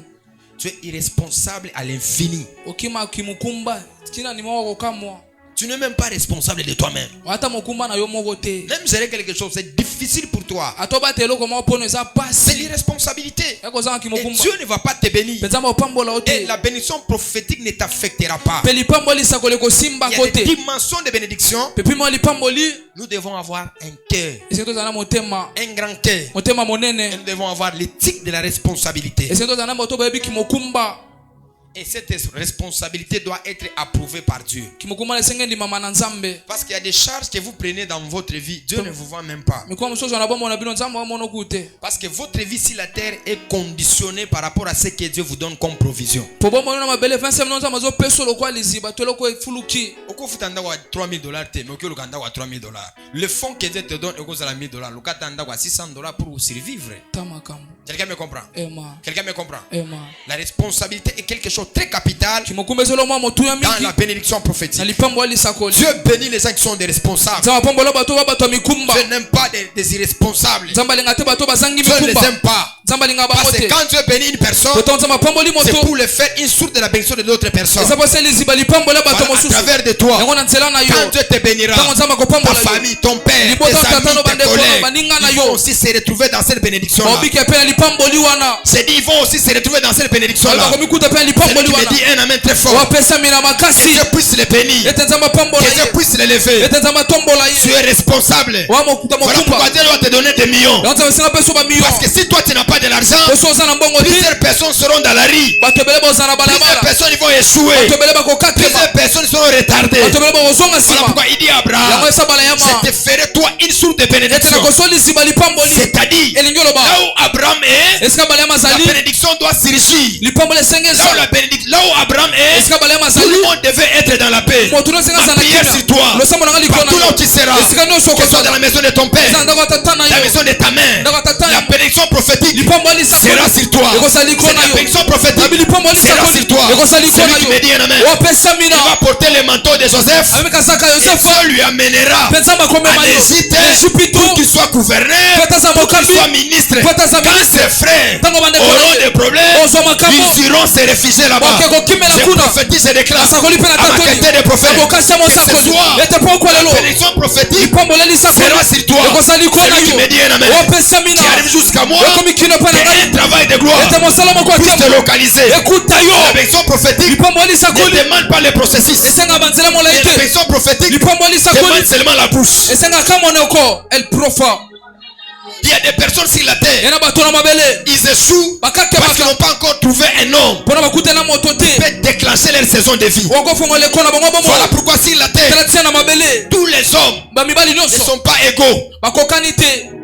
tu es irresponsable à l'infini. Okima kimukumba. Kina ni mwa kokamwa. Tu n'es même pas responsable de toi-même. ata mokumba na yo moko te. Même gérer quelque chose, c'est difficile pour toi. atoba te eloko moko mpono eza C'est pasi l'irresponsabilité. ekozanga ki Et mokumba Dieu ne va pas te bénir. mpe nzambe opambola yo Et te la bénédiction prophétique ne t'affectera pas. mpe lipamboli lisakoli ekosimba Il y ko a des te dimensions de bénédiction. mpe pima lipamboli Nous devons avoir un cœur, esengeli tozala na motema un grand cœur. motema Et monene nous devons avoir l'éthique de la responsabilité. esengeli tozala na moto boyebi kimokumba Et cette responsabilité doit être approuvée par Dieu. kimokumba na esengeli ndimama na nzambe Parce qu'il y a des charges que vous prenez dans votre vie, Dieu ne vous voit même pas. mikuwa mosusu na bombo na bino nzambe amona kute Parce que votre vie sur la terre est conditionnée par rapport à ce que Dieu vous donne comme provision. po bombo na mabele 27 mino nzambe azopesa lokwa liziba to eloko efuluki $3000 te, mais $3000. Le fonds que Dieu te donne est $1000. Le cas $600 pour vous survivre. ta makambo Quelqu'un me comprend? ema Quelqu'un me comprend? ema La responsabilité est quelque chose de très capital kimokumba ezolo mwa motuya dans mingi la bénédiction prophétique. na lipambo ya lisakoli Dieu bénit les gens qui sont des responsables. nzambe apambola bato ba bato ya mikumba Dieu n'aime pas des irresponsables. nzambe alinga te bato bazangi Dieu ne les mikumba aime pas. nzambe alinga bango Parce que te quand Dieu bénit une personne, poto nzambe apamboli c'est moto pour le faire une source de la bénédiction de l'autre personne. eza posa liziba lipambola bato Voilà, à mosusu travers de toi. yango na nzela na yo Quand Dieu te bénira, ntango nzambe ta akopambola yo famille, ton père, tes libota amis, tatano tes bandeko collègues, baninga na ils vont yo aussi se retrouver dans cette bénédiction-là. baobike mpe na lipamboli wana C'est dit, ils vont aussi se retrouver dans cette bénédiction-là. bakomikuta mpe na C'est lui lipamboli qui me wana dit un amen très fort. wapesami na Que makasi Dieu puisse les bénir. ete nzambe apambola Que Dieu ye puisse les lever. ete nzambe atombola Tu ye es responsable. wamokuta Voilà mokumba pourquoi Dieu doit te donner des millions. yango nzambe esenga mpe so bamilio Parce que si toi tu n'as pas de l'argent, po so oza na mbongo te plusieurs personnes seront dans la rue. bato ebele boza na Plusieurs balabala personnes ils vont échouer. bato ebele bakokatema Plusieurs personnes seront retardées. bato ebele bakozonga Voilà nsima pourquoi il dit à yango Abraham, esabala je yama te ferai toi une source de ete bénédiction. nakoso liziba lipamboli C'est-à-dire, elingi oloba là où Abraham est, esika balema la azali bénédiction doit surgir. lipamboli esenge Là où, eza là où Abraham est, esika balema tout azali le monde devait être dans la paix. moto no esenga Ma aza na prière sur toi, kimia losambo nanga likolo partout là où tu seras, esika nyonso que ce soit dans la maison de ton père, eza ndako ya tata na la yo maison de ta mère, ndako ya tata la yo bénédiction prophétique lipamboli sera lisakoli sur toi. ekosala likolo C'est na la yo bénédiction prophétique abi lipamboli sera lisakoli sur toi. ekosala likolo Celui na qui me dit un amen, yo wapesami il va na porter le manteau de Joseph amekasaka et yosefu Dieu lui amènera mpe nzambe akomema en yo Égypte ejipito pour qu'il soit gouverneur, mpe taza pour qu'il mokambi soit ministre. mpe taza Quand ministre ses frères ntango bandeko auront des problèmes, ozwa makambo ils iront se réfugier là-bas. oke kokimela Je kuna prophétise et déclare asakoli mpe na à ma tatoli qualité de prophète akokasi ya que ce mosakoli soir, ete mpo okwa la lelo bénédiction prophétique lipambola lisakoli sera sur toi. ekosala likolo na Celui qui yo me dit un amen, wapesami qui na arrive jusqu'à moi, ekomi kino mpe na que ngai un travail de gloire ete mosala moko ya puisse te ntembo localiser. ekuta La yo bénédiction prophétique lipambola ne lisakoli demande pas le processus. esenga banzela molai Et la te bénédiction prophétique lipambola lisakoli demande seulement la bouche. esengaka monoko el profa Il y a des personnes sur la terre, yana bato na mabele ils échouent parce qu'ils bakakebaka n'ont pas encore trouvé un homme mpona bakutana moto qui te peut déclencher leur saison de vie. wakofongola ekona bango bomo Voilà pourquoi sur la terre, tala tia na mabele tous les hommes bamibali ne nyonso sont pas égaux. bakokani te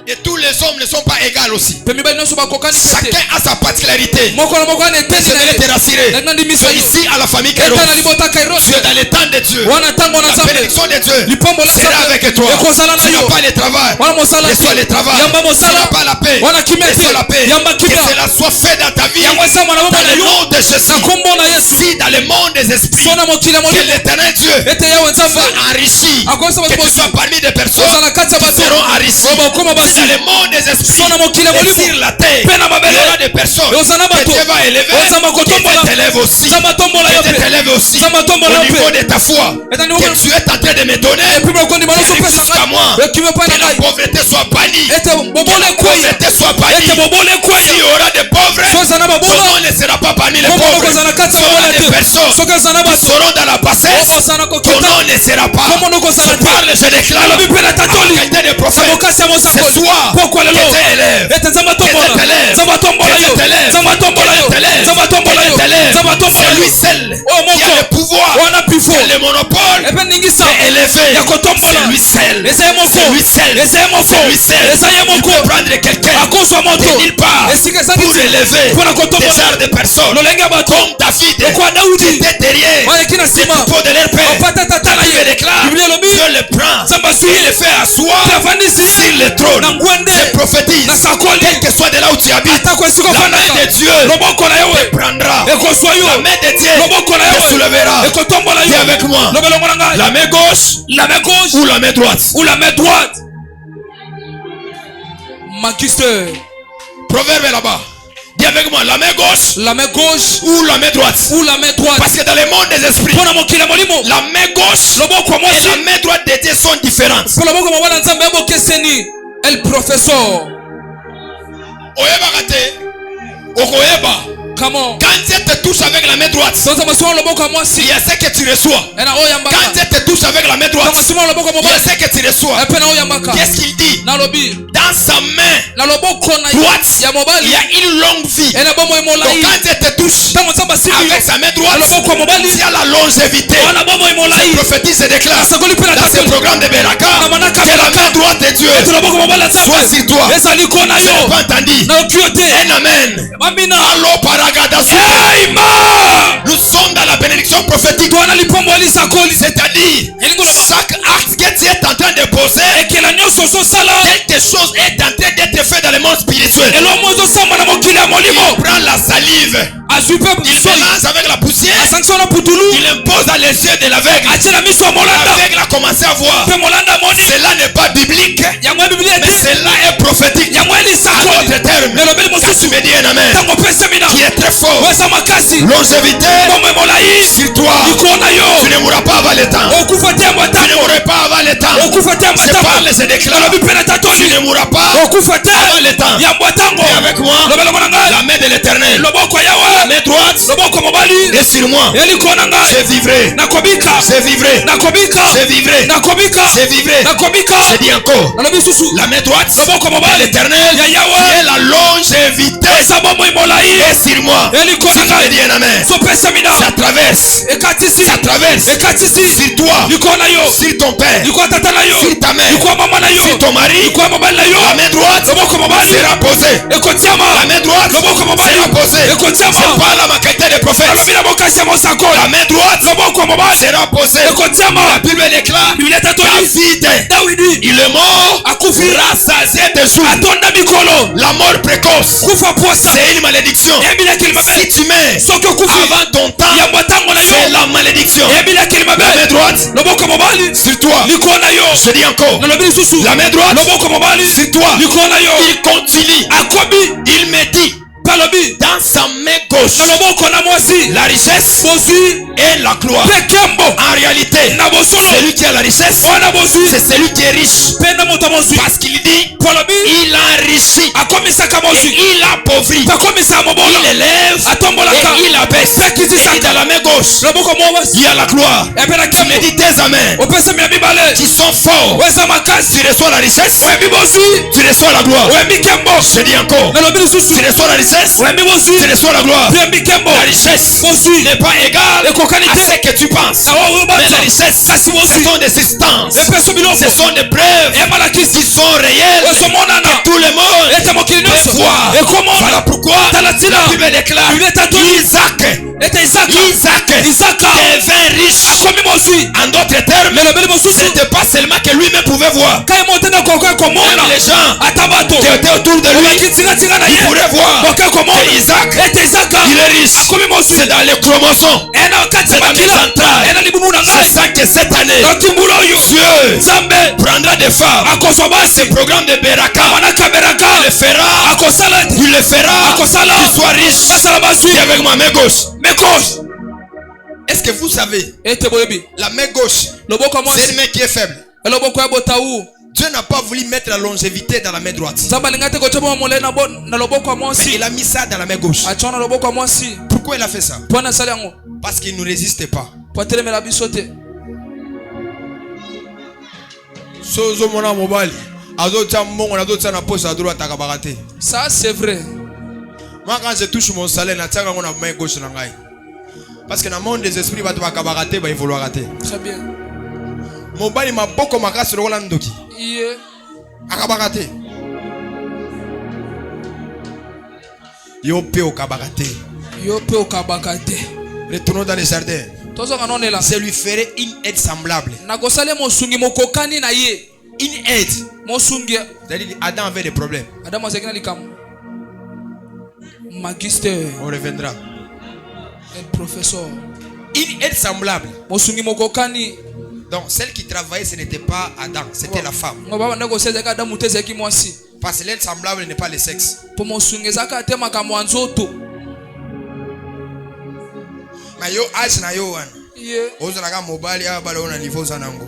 Et tous les hommes ne sont pas égaux aussi. mpe mibali nyonso bakokani pe Chacun te a sa particularité. moko na moko ana Mais eteni je na vais te ye rassurer. nanga ndimiso Que yo ici à la famille Kairos, eta na libota kairos tu es dans le temps de Dieu. wana ntango na La nzambe bénédiction de Dieu lipombo la sera nzambe avec toi. ekozala na Tu n'as yo pas le travail. wana mosala Reçois le travail. yamba Tu n'as mosala pas la paix. wana kimia Reçois la te paix. yamba Que kimia cela soit fait dans ta vie. yango esama na Dans bomona le yo nom de Jésus. na kombo na yesu Si dans le monde des esprits, so na mokili ya que molimo l'éternel Dieu ete yawe nzambe va enrichir, akoyesa que bato tu sois bosi parmi des personnes ozala kati ya qui bato seront enrichies. oyo bakoma Si basi dans le monde des esprits, so na mokili ya et molimo sur la terre, mpe na il y mabele aura des personnes ozala que bato Dieu va élever, ozama que kotombola Dieu t'élève aussi. nzambe atombola yo Que Dieu mpe t'élève aussi nzambe atombola au yo niveau mpe de ta foi. eta niwo Que tu es en train de me donner, epi bakondima nyonso Arrive opesa jusqu'à moi. ngai ekimi epai na que la ngai pauvreté soit bannie. ete bobola Que la ekweya pauvreté soit bannie. ete bobola S'il y ekweya aura des pauvres, so eza na ton babola nom ne sera pas parmi les kombo pauvres. okozala kati Il ya y aura babola des te personnes soki eza na qui bato seront dans la bassesse. okosana Ton kokita nom ne sera pas. kombo nokozala Je te parle, je déclare alobi mpe na à tatoli qualité de prophète. mokasi ya Ce mosakoli soir, pokwa lelo que Dieu élève. ete nzambe atombola Que Dieu t'élève. nzambe atombola Que Dieu yo t'élève. nzambe atombola yo Que Dieu t'élève. nzambe atombola yo Que Dieu t'élève. nzambe atombola C'est yo lui seul oyo qui a le moko pouvoir, wana pifo qui a le monopole epe ningisa de élever. ya kotombola C'est lui seul. eza ye moko C'est lui seul. eza ye moko C'est lui seul. eza ye Il moko peut prendre quelqu'un akozwa moto de nulle part esika ezangi pour élever mpona des kotombola genres de personnes lolenge ya bato comme David lokwa qui daudi était derrière baleki na les nsima troupeaux de leur père. opata tata na La Bible ye déclare, biblia elobi Dieu le prend, nzambe il asui le fait asseoir mpe avandisi sur le trône. na ngwende Je prophétise, na sakoli quel que soit de là où tu habites, atako esika la main ofandaka de Dieu loboko na yo te prendra. ekozwa yo La main de Dieu loboko na te yo soulèvera. ekotombola Dis yo avec moi, lobelongo na ngai la main gauche la main gauche ou la main droite. ou la main droite magister Proverbe là-bas. Dis avec moi, la main gauche La main gauche ou la main droite. ou la main droite. Parce que dans le monde des esprits, Pona mokila molimo. la main gauche Loboko et mwasi. la main droite de Dieu sont différentes. Pour loboko mwana nzambe ebo keseni. El professeur. Oyeba kate, okoyeba. Comment? Quand Dieu te touche avec la main droite, Sasa maswa loboko mwasi. il y a ce que tu reçois. Ena oyambaka. Quand Dieu te touche avec la main droite, Sasa maswa loboko il y a mwasi. ce que tu reçois. Epena oyambaka. Qu'est-ce qu'il dit? Nalobi. Dans sa main Na loboko na droite, ya il mobali. y a une longue vie. Ena bomo Donc imolai. quand Dieu te touche Tango nzamba sibi. avec sa main droite, Loboko mobali. il y a la longévité. Wana bomo imolai. Je prophétise et déclare Asagoli pena dans ce katoli. programme de Beraka Namanaka que la main droite de Dieu Eto loboko mobali nzambe. soit sur toi. Ezali kona Je n'ai yo. pas entendu. Na okiote. Un amen. Amina. Allo paragada. Amen. Nous sommes dans la bénédiction prophétique. Twana lipombo alisakoli. C'est-à-dire, chaque acte que tu es en train de poser, Ekela nyonso sala. quelque chose est en train d'être fait dans le monde spirituel. Elomo ezosamba na mokili ya molimo. Il prend la salive, Azwi pe il soi. mélange avec la poussière, Asangiso na putulu. il impose dans les yeux de l'aveugle. Atie na miso ya molanda. L'aveugle a commencé à voir. Pe molanda moni. Cela n'est pas biblique, Yango biblia mais ete. cela est prophétique. Yango En elisakoli. d'autres termes, Elobeli quand tu mosusu. me dis un amen, Tango pesa mina. qui est très fort, Wesa makasi. longévité Bomo emolai. sur toi, Ikona tu yo. ne mourras pas avant le temps. Okufa te Tu ne mbatango. mourras pas avant le temps. Okufa te Je mbatango. parle, je déclare. Elobi pena Tu tatoli. ne mourras pas Okufa te. avant le temps. Ya mbatango. Et avec moi, Lobela mwana ngai. la main de l'éternel, Loboko la yawe. main droite Loboko mobali. est sur moi. Elikona ngai. Je vivrai, Nakobika. je vivrai, Nakobika. je vivrai, Nakobika. je vivrai. Nakobika. Je dis encore, Nalobi susu. la main droite Loboko de mobali. l'éternel Ya qui yawe. est la longévité Esa bomo imolai. est sur moi. Elikona Si tu me ngai. dis un amen, Sopesa mina. ça traverse, Ekatisi. ça traverse Ekatisi. sur toi, Likona yo. sur ton père, Likwa tata na yo. sur ta mère, Likwa mama na yo. sur ton mari. Likwa mobali na yo. La main droite Loboko mobali. sera posée. Ekotiama. La main droite Loboko mobali. sera posée. Ekotiama. Je parle à ma qualité de prophète. Nalobi na bokasi ya mosakoli. La main droite Loboko mobali. sera posée. Ekotiama. La Bible déclare Biblia tatoli. David, Dawidi. il est mort Akufi. rassasié de jours. Atonda mikolo. La mort précoce, Kufa posa. c'est une malédiction. Ebilakili mabe. Si tu mets Soki okufi. avant ton temps, Ya mwatango na c'est yo. la malédiction. Ebilakili mabe. La main droite Loboko mobali. sur toi. Likona na yo. Je dis encore, Nalobi lisusu. la main droite Loboko mobali. sur toi. Likona na yo. Il continue. Akobi. Il me dit, Palobi. dans sa main gauche, Na loboko na mwasi. la richesse Bozwi. et la gloire. Pekembo. En réalité, Na bosolo. celui qui a la richesse, Wana bozwi. c'est celui qui est riche. Penda moto bozwi. Parce qu'il dit, Palobi. il enrichit Akomisaka et bozwi. il appauvrit. Takomisa mobola. Il élève Atombolaka. et il abaisse. Et dans la main gauche, Loboko mwasi. il y a la gloire. Epena Tu me kembo. dis tes amens Opesa mina mibale. qui sont forts. Wesa makasi. Tu reçois la richesse, Wembi bozwi. tu reçois la gloire. Wembi kembo. Je dis encore, Nalobi lisusu. tu reçois la richesse, Wembi bozwi. tu reçois la gloire. Wembi kembo. La richesse Bozwi. n'est pas égale Ekokani à te. ce que tu penses. Na wawo Mais la banza. richesse, Kasi ce bozwi. sont des substances. Epeso biloko. Ce sont des preuves Emalakisi. qui sont réelles. Wesomonana. Que tout le monde Ete mokili peut nyonso. voir. Ekomona. Voilà pourquoi Talatina. la Bible déclare Biblia tatoli. Isaac Ete Isaka. Isaka. devint riche. Akomi bozwi. En d'autres termes, Melobeli ce mosusu. n'était pas seulement que lui-même pouvait voir. Kai motenda koko Même komona. les gens Ata bato. qui étaient autour de lui, Bakitingatinga na ils ye. pourraient voir Boke komona. que Isaac, Ete Isaka. il est riche. Akomi bozwi. C'est dans les chromosomes. Ena kati C'est dans mes bakila. entrailles. Ena libumu na C'est ngai. ça que cette année, Lotimbulo yo. Dieu Zambe. prendra des femmes. Akozwa basi. Ce programme de Beraka, Mwana kaberaka. il le fera. Akosala. Il le fera. Akosala. Qu'il soit riche. Basala baswi. Dis avec ma main gauche. Mekos. Est-ce que vous savez, Ete boyebi. la main gauche, Loboko c'est mwasi. une main qui est faible. Loboko ya botaou. Dieu n'a pas voulu mettre la longévité dans la main droite. Nzamba lingate kochoma mole na bon na loboko ya Mais mwasi. il a mis ça dans la main gauche. Achona loboko ya mwasi. Pourquoi il a fait ça? Pona sali yango. Parce qu'il ne résistait pas. Po telemela biso te. Sozo mona mobile. Azotia mbongo azotia na poche à droite akabaka te. Ça c'est vrai. Moi quand je touche mon salaire na tianga ngona main gauche na ngai. Parce que dans le monde des esprits bato bakabaka te ba évoluer te. Très bien. Mobile maboko makasi lokola ndoki. Iye. Akabaka te. Yo pe okabaka te. Yo pe okabaka te. Retournons dans les jardins. Tozo kanone la. Je lui ferai une aide semblable. Na kosale mosungi mokokani na ye. Une aide. Mosungi. C'est-à-dire Adam avait des problèmes. Adam azekina likamu. Magister. On reviendra. El professeur. Une aide semblable. Mosungi mokokani. Donc celle qui travaillait ce n'était pas Adam, c'était la femme. Ngobaba ndeko sezeka Adam utezeki mwasi. Parce que l'être semblable n'est pas le sexe. po mosunga ezaka te makambo ya nzoto. Mais yo âge na yo wana. Ye ozalaka mobali aya bala ona niveau za nango.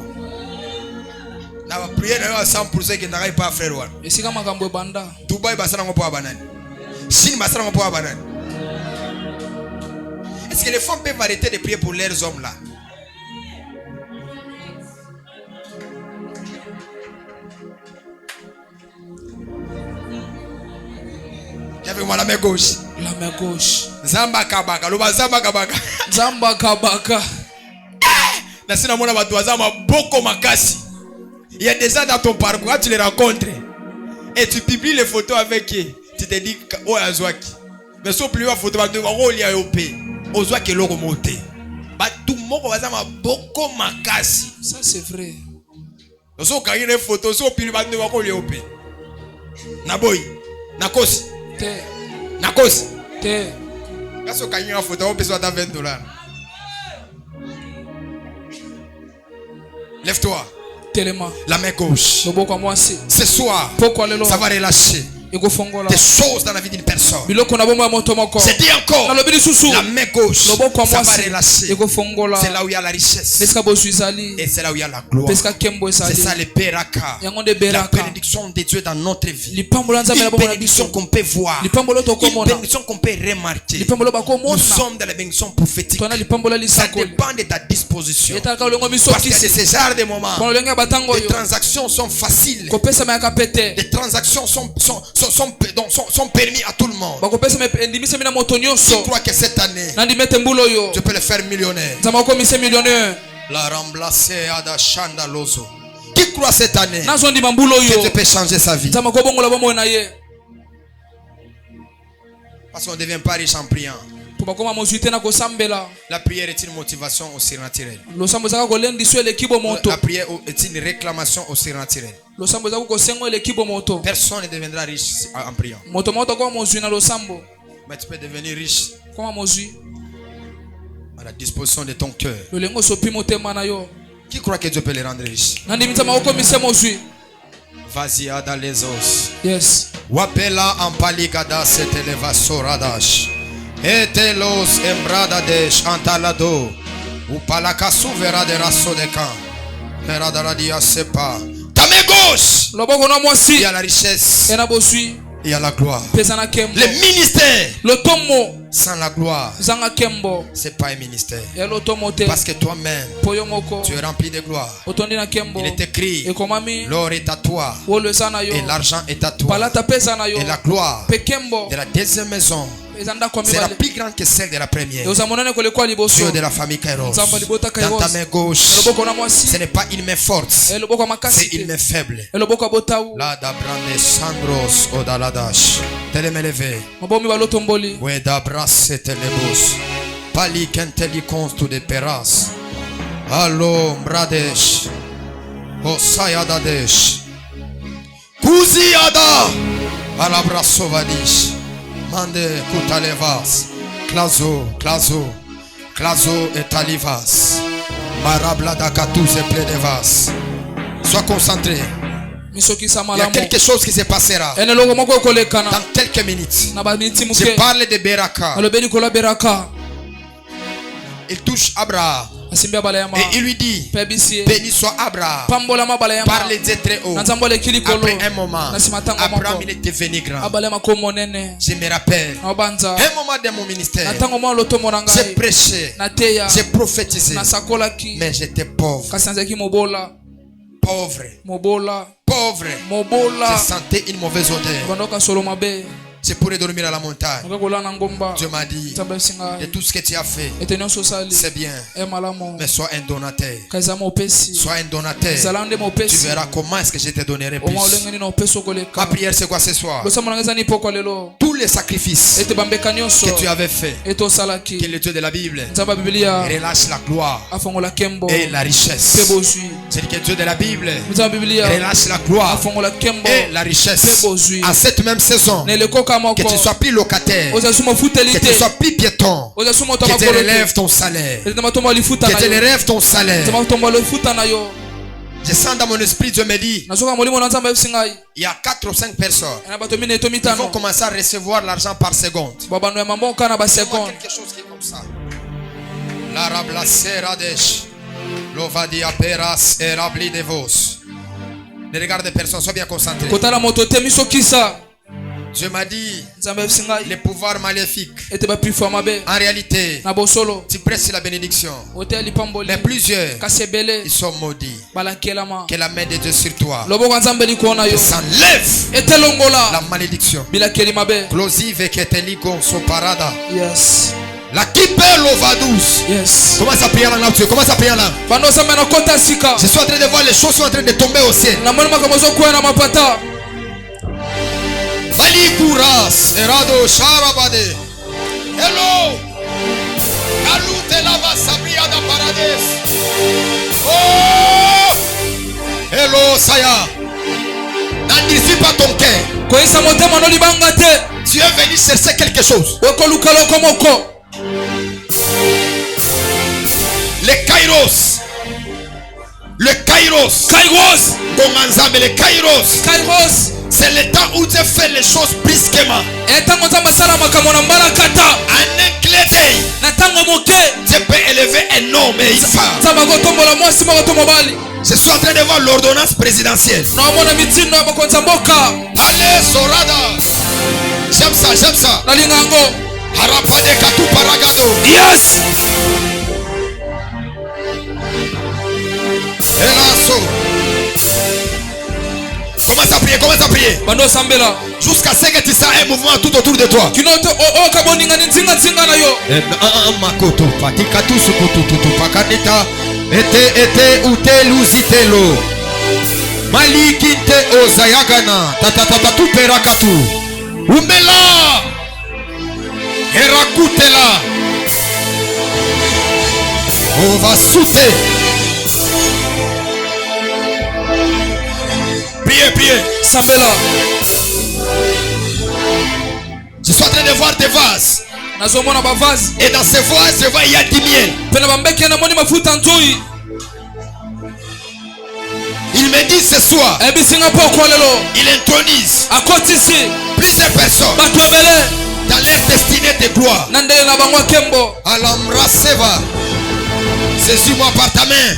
Na ba prière na yo 100% ke ndaka pas frère wana. esika makambo ebanda. Dubai basala ngo po abanani. Chine basala ngo po abanani. Est-ce que les femmes peuvent arrêter de prier pour leurs hommes là? Avec la main gauche. La main gauche. Zamba kabaka, loba zamba kabaka. Zamba kabaka. Na sina mona watu wazama boko makasi. Il y a des gens dans ton parcours, quand tu les rencontres et tu publies les photos avec eux, tu te dis oh azwaki. Mais si on publie la photo, tu vas oh il y a yopé. Ozwaki loko monté. Ba tout moko wazama boko makasi. Ça c'est vrai. Si on carry les photos, si on publie ba tu vas oh il y a yopé. Na boy, na kosi. Te. Nakos. Te. Quand on gagne une photo, on peut soit à $20. Lève-toi. Telema. La main gauche. Loboko à moi c'est. Ce soir, Pourquoi le ça va relâcher des choses dans la vie d'une personne. C'est dit encore. La main gauche, ça va relâcher. C'est là où il y a la richesse. Et c'est là où il y a la gloire. C'est ça les beraka. La bénédiction de Dieu dans notre vie. Une bénédiction qu'on peut voir. Une bénédiction qu'on peut remarquer. Nous sommes dans la bénédiction prophétique. Ça dépend de ta disposition. Parce que c'est ce genre de moments. Les transactions sont faciles. Les transactions sont permis à tout le monde. Je crois que cette année, je peux le faire millionnaire. La remplacer à da chandaloso. Qui croit cette année que tu peux changer sa vie? Parce qu'on ne devient pas riche en priant. La prière est une motivation au surnaturel. La prière est une réclamation au surnaturel. Personne ne deviendra riche en priant. Mais tu peux devenir riche à la disposition de ton cœur. Qui croit que Dieu peut les rendre riches? Vas-y, ada les os. Yes. Wapela ampaligada seteleva soradash. Etelos embradadesh antalado. Upalaka souvera de rasso de camp. Meradaradia sepa. Ta main gauche. Il y a la richesse. Il y a la gloire. Le ministère sans la gloire, c'est pas un ministère. Parce que toi-même, tu es rempli de gloire. Il est écrit, l'or est à toi et l'argent est à toi. Et la gloire de la deuxième maison sera plus grande que celle de la première. Dieu de la famille Kairos. Dans ta main gauche, ce n'est pas une main forte, c'est une main faible. La dabrande sandros odaladash. Telemelevé. Weda brasse telebos. Pali kenteli konstu de peras. Allo mbradesh. Osayadadesh. Kuziada. Alabrasovadish. Mande kutalevas. Klazo et talivas. Marablada katus et pledevas. Sois concentré. Il y a quelque chose qui se passera dans quelques minutes. Je parle de Beraka. Il touche Abraham et il lui dit, béni soit Abraham par les dieux très hauts. Après un moment, Abraham il est devenu grand. Je me rappelle un moment de mon ministère, j'ai prêché, j'ai prophétisé, mais j'étais pauvre. Pauvre. Je sentais une mauvaise odeur. Je pourrais dormir à la montagne. Dieu m'a dit, de tout ce que tu as fait, c'est bien. Mais sois un donateur. Sois un donateur. Tu verras comment est-ce que je te donnerai plus. Ma prière c'est quoi ce soir? Tous les sacrifices que tu avais fait, que le Dieu de la Bible relâche la gloire et la richesse. C'est que Dieu de la Bible relâche la gloire et la richesse. À cette même saison, que tu sois plus locataire, que tu sois plus piéton, que tu relèves ton salaire, que tu relèves ton salaire. Je sens dans mon esprit, Dieu me dit, nasoka molimo na nzambe ayebisi ngai il y a 4 ou 5 personnes na bato mine to qui mitano vont commencer à recevoir l'argent par seconde. babano ya mamboka na C'est baseconde quelque chose qui est comme ça. L'arabe la seradesh. L'ovadia peras et rabli de vos. Ne regarde personne, sois bien concentré. kotala moto te misokisa Dieu m'a dit, nzambe ayebisi ngai les pouvoirs maléfiques, ete bapifwa mabe en réalité, na bosolo tu presses la bénédiction. oteya lipamboli Mais plusieurs, kasi ebele ils sont maudits. balakelama Que la main de Dieu sur toi loboko ya nzambe likona yo s'enlève etelongola la malédiction. bilakeli mabe Closive que te ligon so parada. yes La kipe l'ovadous. yes Commence à prier là, Dieu. Commence à prier là. bando nzambe na kota sika Je suis en train de voir les choses sont en train de tomber au ciel. namoni makambo ezokwea na mapata Valikuras, Erado, Sharabade. Hello. Kalute lava sabria da paradis. Oh. Hello, Saya. N'anticipe pas ton cœur. koyisa motema no libanga te Tu es venu chercher quelque chose. okoluka loko moko Le Kairos. Le Kairos. kairos Gonganzambe, le Kairos. kairos C'est le temps où Dieu fait les choses brusquement. ntango nzambe asala makambo na mbalakata En un clin d'œil, na ntango moke Dieu peut élever un homme et une femme. nzambe akotombola mwasi moko to mobali Je suis en train de voir l'ordonnance présidentielle. naomona mitindo ya bakonzi ya mboka Allez, Sorada. J'aime ça, j'aime ça. nalinga yango Harapade Katu Paragado. yes Elasso. Commence à prier, commence à prier. bando osambela Jusqu'à ce que tu sens un mouvement tout autour de toi. kino te oyoka boningani nzinga na yo Makoto, Patikatu Sukututu, Pakanita, Ete, Utelu Zitelo. Malikinte Ozayagana, Tatatatu Perakatu. Umela. Herakutela. On va sauter. Priez, priez. sambela Je suis en train de voir des vases. nazomona bavazi Et dans ces vases, je vois il y a du miel. mpe na bambeki namoni mafuta nzui Il me dit ce soir, ayebisinga mpo okwa lelo il intronise akotisi plusieurs personnes bato ebele dans leur destinée de gloire. na ndenge na bango akembo Alambra Seva. Saisis-moi par ta main.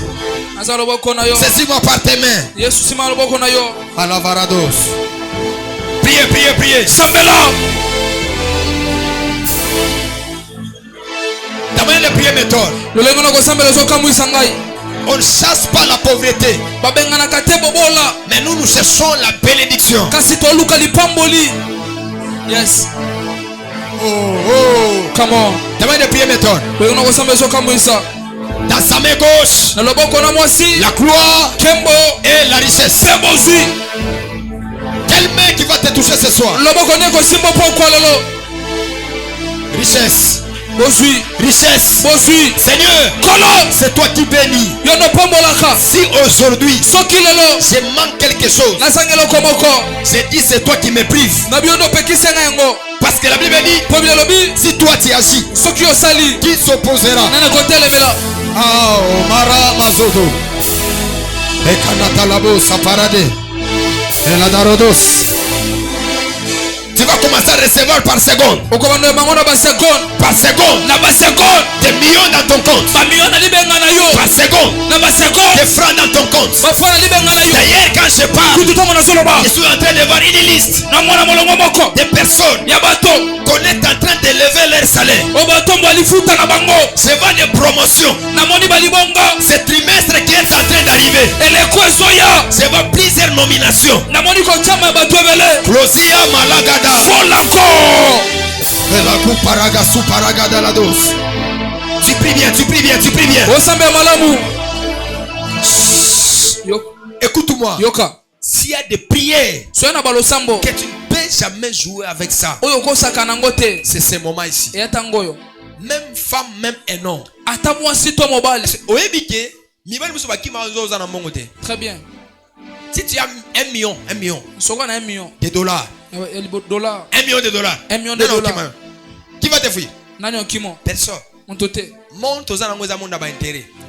naza loboko na yo Saisis-moi par tes mains. yesu sima loboko na yo Alavarados. Priez, priez, priez. sambela Ta main de prier méthode. lolenge na kosambela ezokamwisa ngai On ne chasse pas la pauvreté. babenganaka te bobola Mais nous, nous cherchons la bénédiction. kasi toluka lipamboli yes Oh, oh. come on Ta main de prier méthode. lolenge na kosambela ezokamwisa Dans sa main gauche, na loboko na mwasi la gloire kembo et la richesse. mpe bozwi Quelle main qui va te toucher ce soir? loboko nde kosimba mpo okwa lelo Richesse. bozwi Richesse. bozwi Seigneur, kolo c'est toi qui bénis. yo ndo pambolaka Si aujourd'hui soki lelo je manque quelque chose, nazangi eloko moko j'ai dit c'est toi qui me prives. na bino ndo opekisenga yango Parce que la Bible dit, mpo bilobi si toi tu agis, soki osali qui s'opposera? nani kotelemela Ah, Omara Mazodo. Ekanatalabo Saparade. Eladarodos. Tu vas commencer à recevoir par seconde. okobanda bango na basekonde Par seconde. na basekonde Des millions dans ton compte. bamilio na libenga na yo Par seconde. na basekonde Des francs dans ton compte. bafwa na libenga na yo D'ailleurs, quand je parle, kutu ntango nazoloba je suis en train de voir une liste namona molongo moko de personnes ya bato qu'on est en train d'élever leur salaire. oyo batombwa lifuta na bango Je vois des promotions. namoni balibongo Ce trimestre qui est en train d'arriver, eleko ezoya je vois plusieurs nominations. namoni kotiama ya bato ebele Closia Malagada. folako Elaku Paragasu Paragada la dos. Tu pries bien, tu pries bien, tu pries bien. osambela malamu Écoute-moi. yoka S'il y a des prières soya na balosambo que tu ne peux jamais jouer avec ça, oyo okosaka nango te c'est ce moment ici. eya ntango oyo Même femme, même un homme. ata mwasi to mobali Oyebike, mibali musu bakima ozoza na mbongo te. très bien Si tu as 1 million soka na 1 million de dollars, ya dollar 1 million de dollars, 1 million de Nani dollars. okima? Qui va te fouiller? nani okimo Personne. moto te Monte aux alentours d'un monde à intérêt.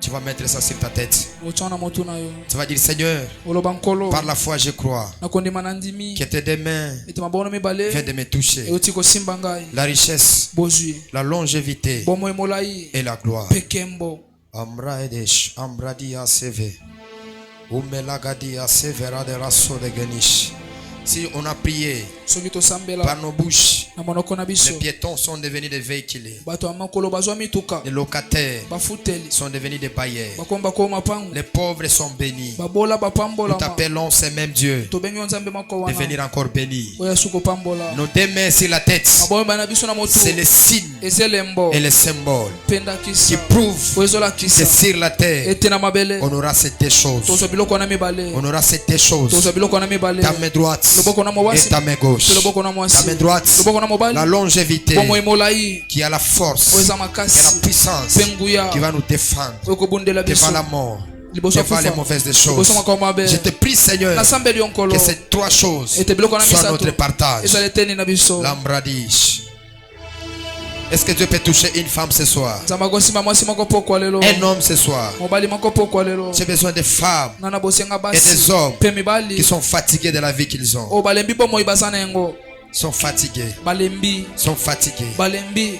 Tu vas mettre ça sur ta tête. Ochana motu na yo. Tu vas dire Seigneur, Oloba nkolo. par la foi je crois Nakondima nandimi. que tes deux mains Ete mabono mibale. viennent de me toucher. Euti kosimba ngai. La richesse, Bozui. la longévité Bomo emolai. et la gloire. Pekembo. Amra edesh, amradia seve. Umelagadia severa de raso de genish. Si on a prié Soki tosambela. par nos bouches, Na monoko na les biso. piétons sont devenus des véhiculés. Bato amakolo bazwa mituka. Les locataires Bafuteli. sont devenus des bailleurs. Bakomba ko mapango. Les pauvres sont bénis. Babola bapambola. Nous t'appelons ces mêmes dieux Tobengi nzambe mako de wana. venir encore bénis. Oya suko pambola. Nos deux mains sur la tête, Maboyo bana biso na motu. c'est le signe Ezelembo. et le symbole Penda qui kisa. prouvent Oezola que kisa. sur la terre, Ete na mabele. on aura ces deux choses. Tozo biloko na mibale. On aura ces deux choses. Tozo biloko na mibale. Ta main droite Loboko na et mawasi. ta main gauche. Loboko na mwasi. Ta main droite, Loboko na mobali. la longévité Bomo emolai. qui a la force Oeza et la makasi. puissance Penguya. qui va nous défendre Okobundela biso. devant la mort, Liboso devant les kufa. mauvaises des choses. Liboso makao mabe. Je te prie, Seigneur, Nasambeli onkolo. que ces trois choses Ete biloko na soient misato. notre partage. Ezaleteni na biso. Lambradish. Est-ce que Dieu peut toucher une femme ce soir? Nzamba kosima mwasi moko pokwa lelo. Un homme ce soir? Mobali moko pokwa lelo. J'ai besoin de femmes Nana bosenga et des basi. hommes Pe mibali. qui sont fatigués de la vie qu'ils ont. O balembi bomo ibasana yango. Sont fatigués. Balembi. Sont fatigués. Balembi.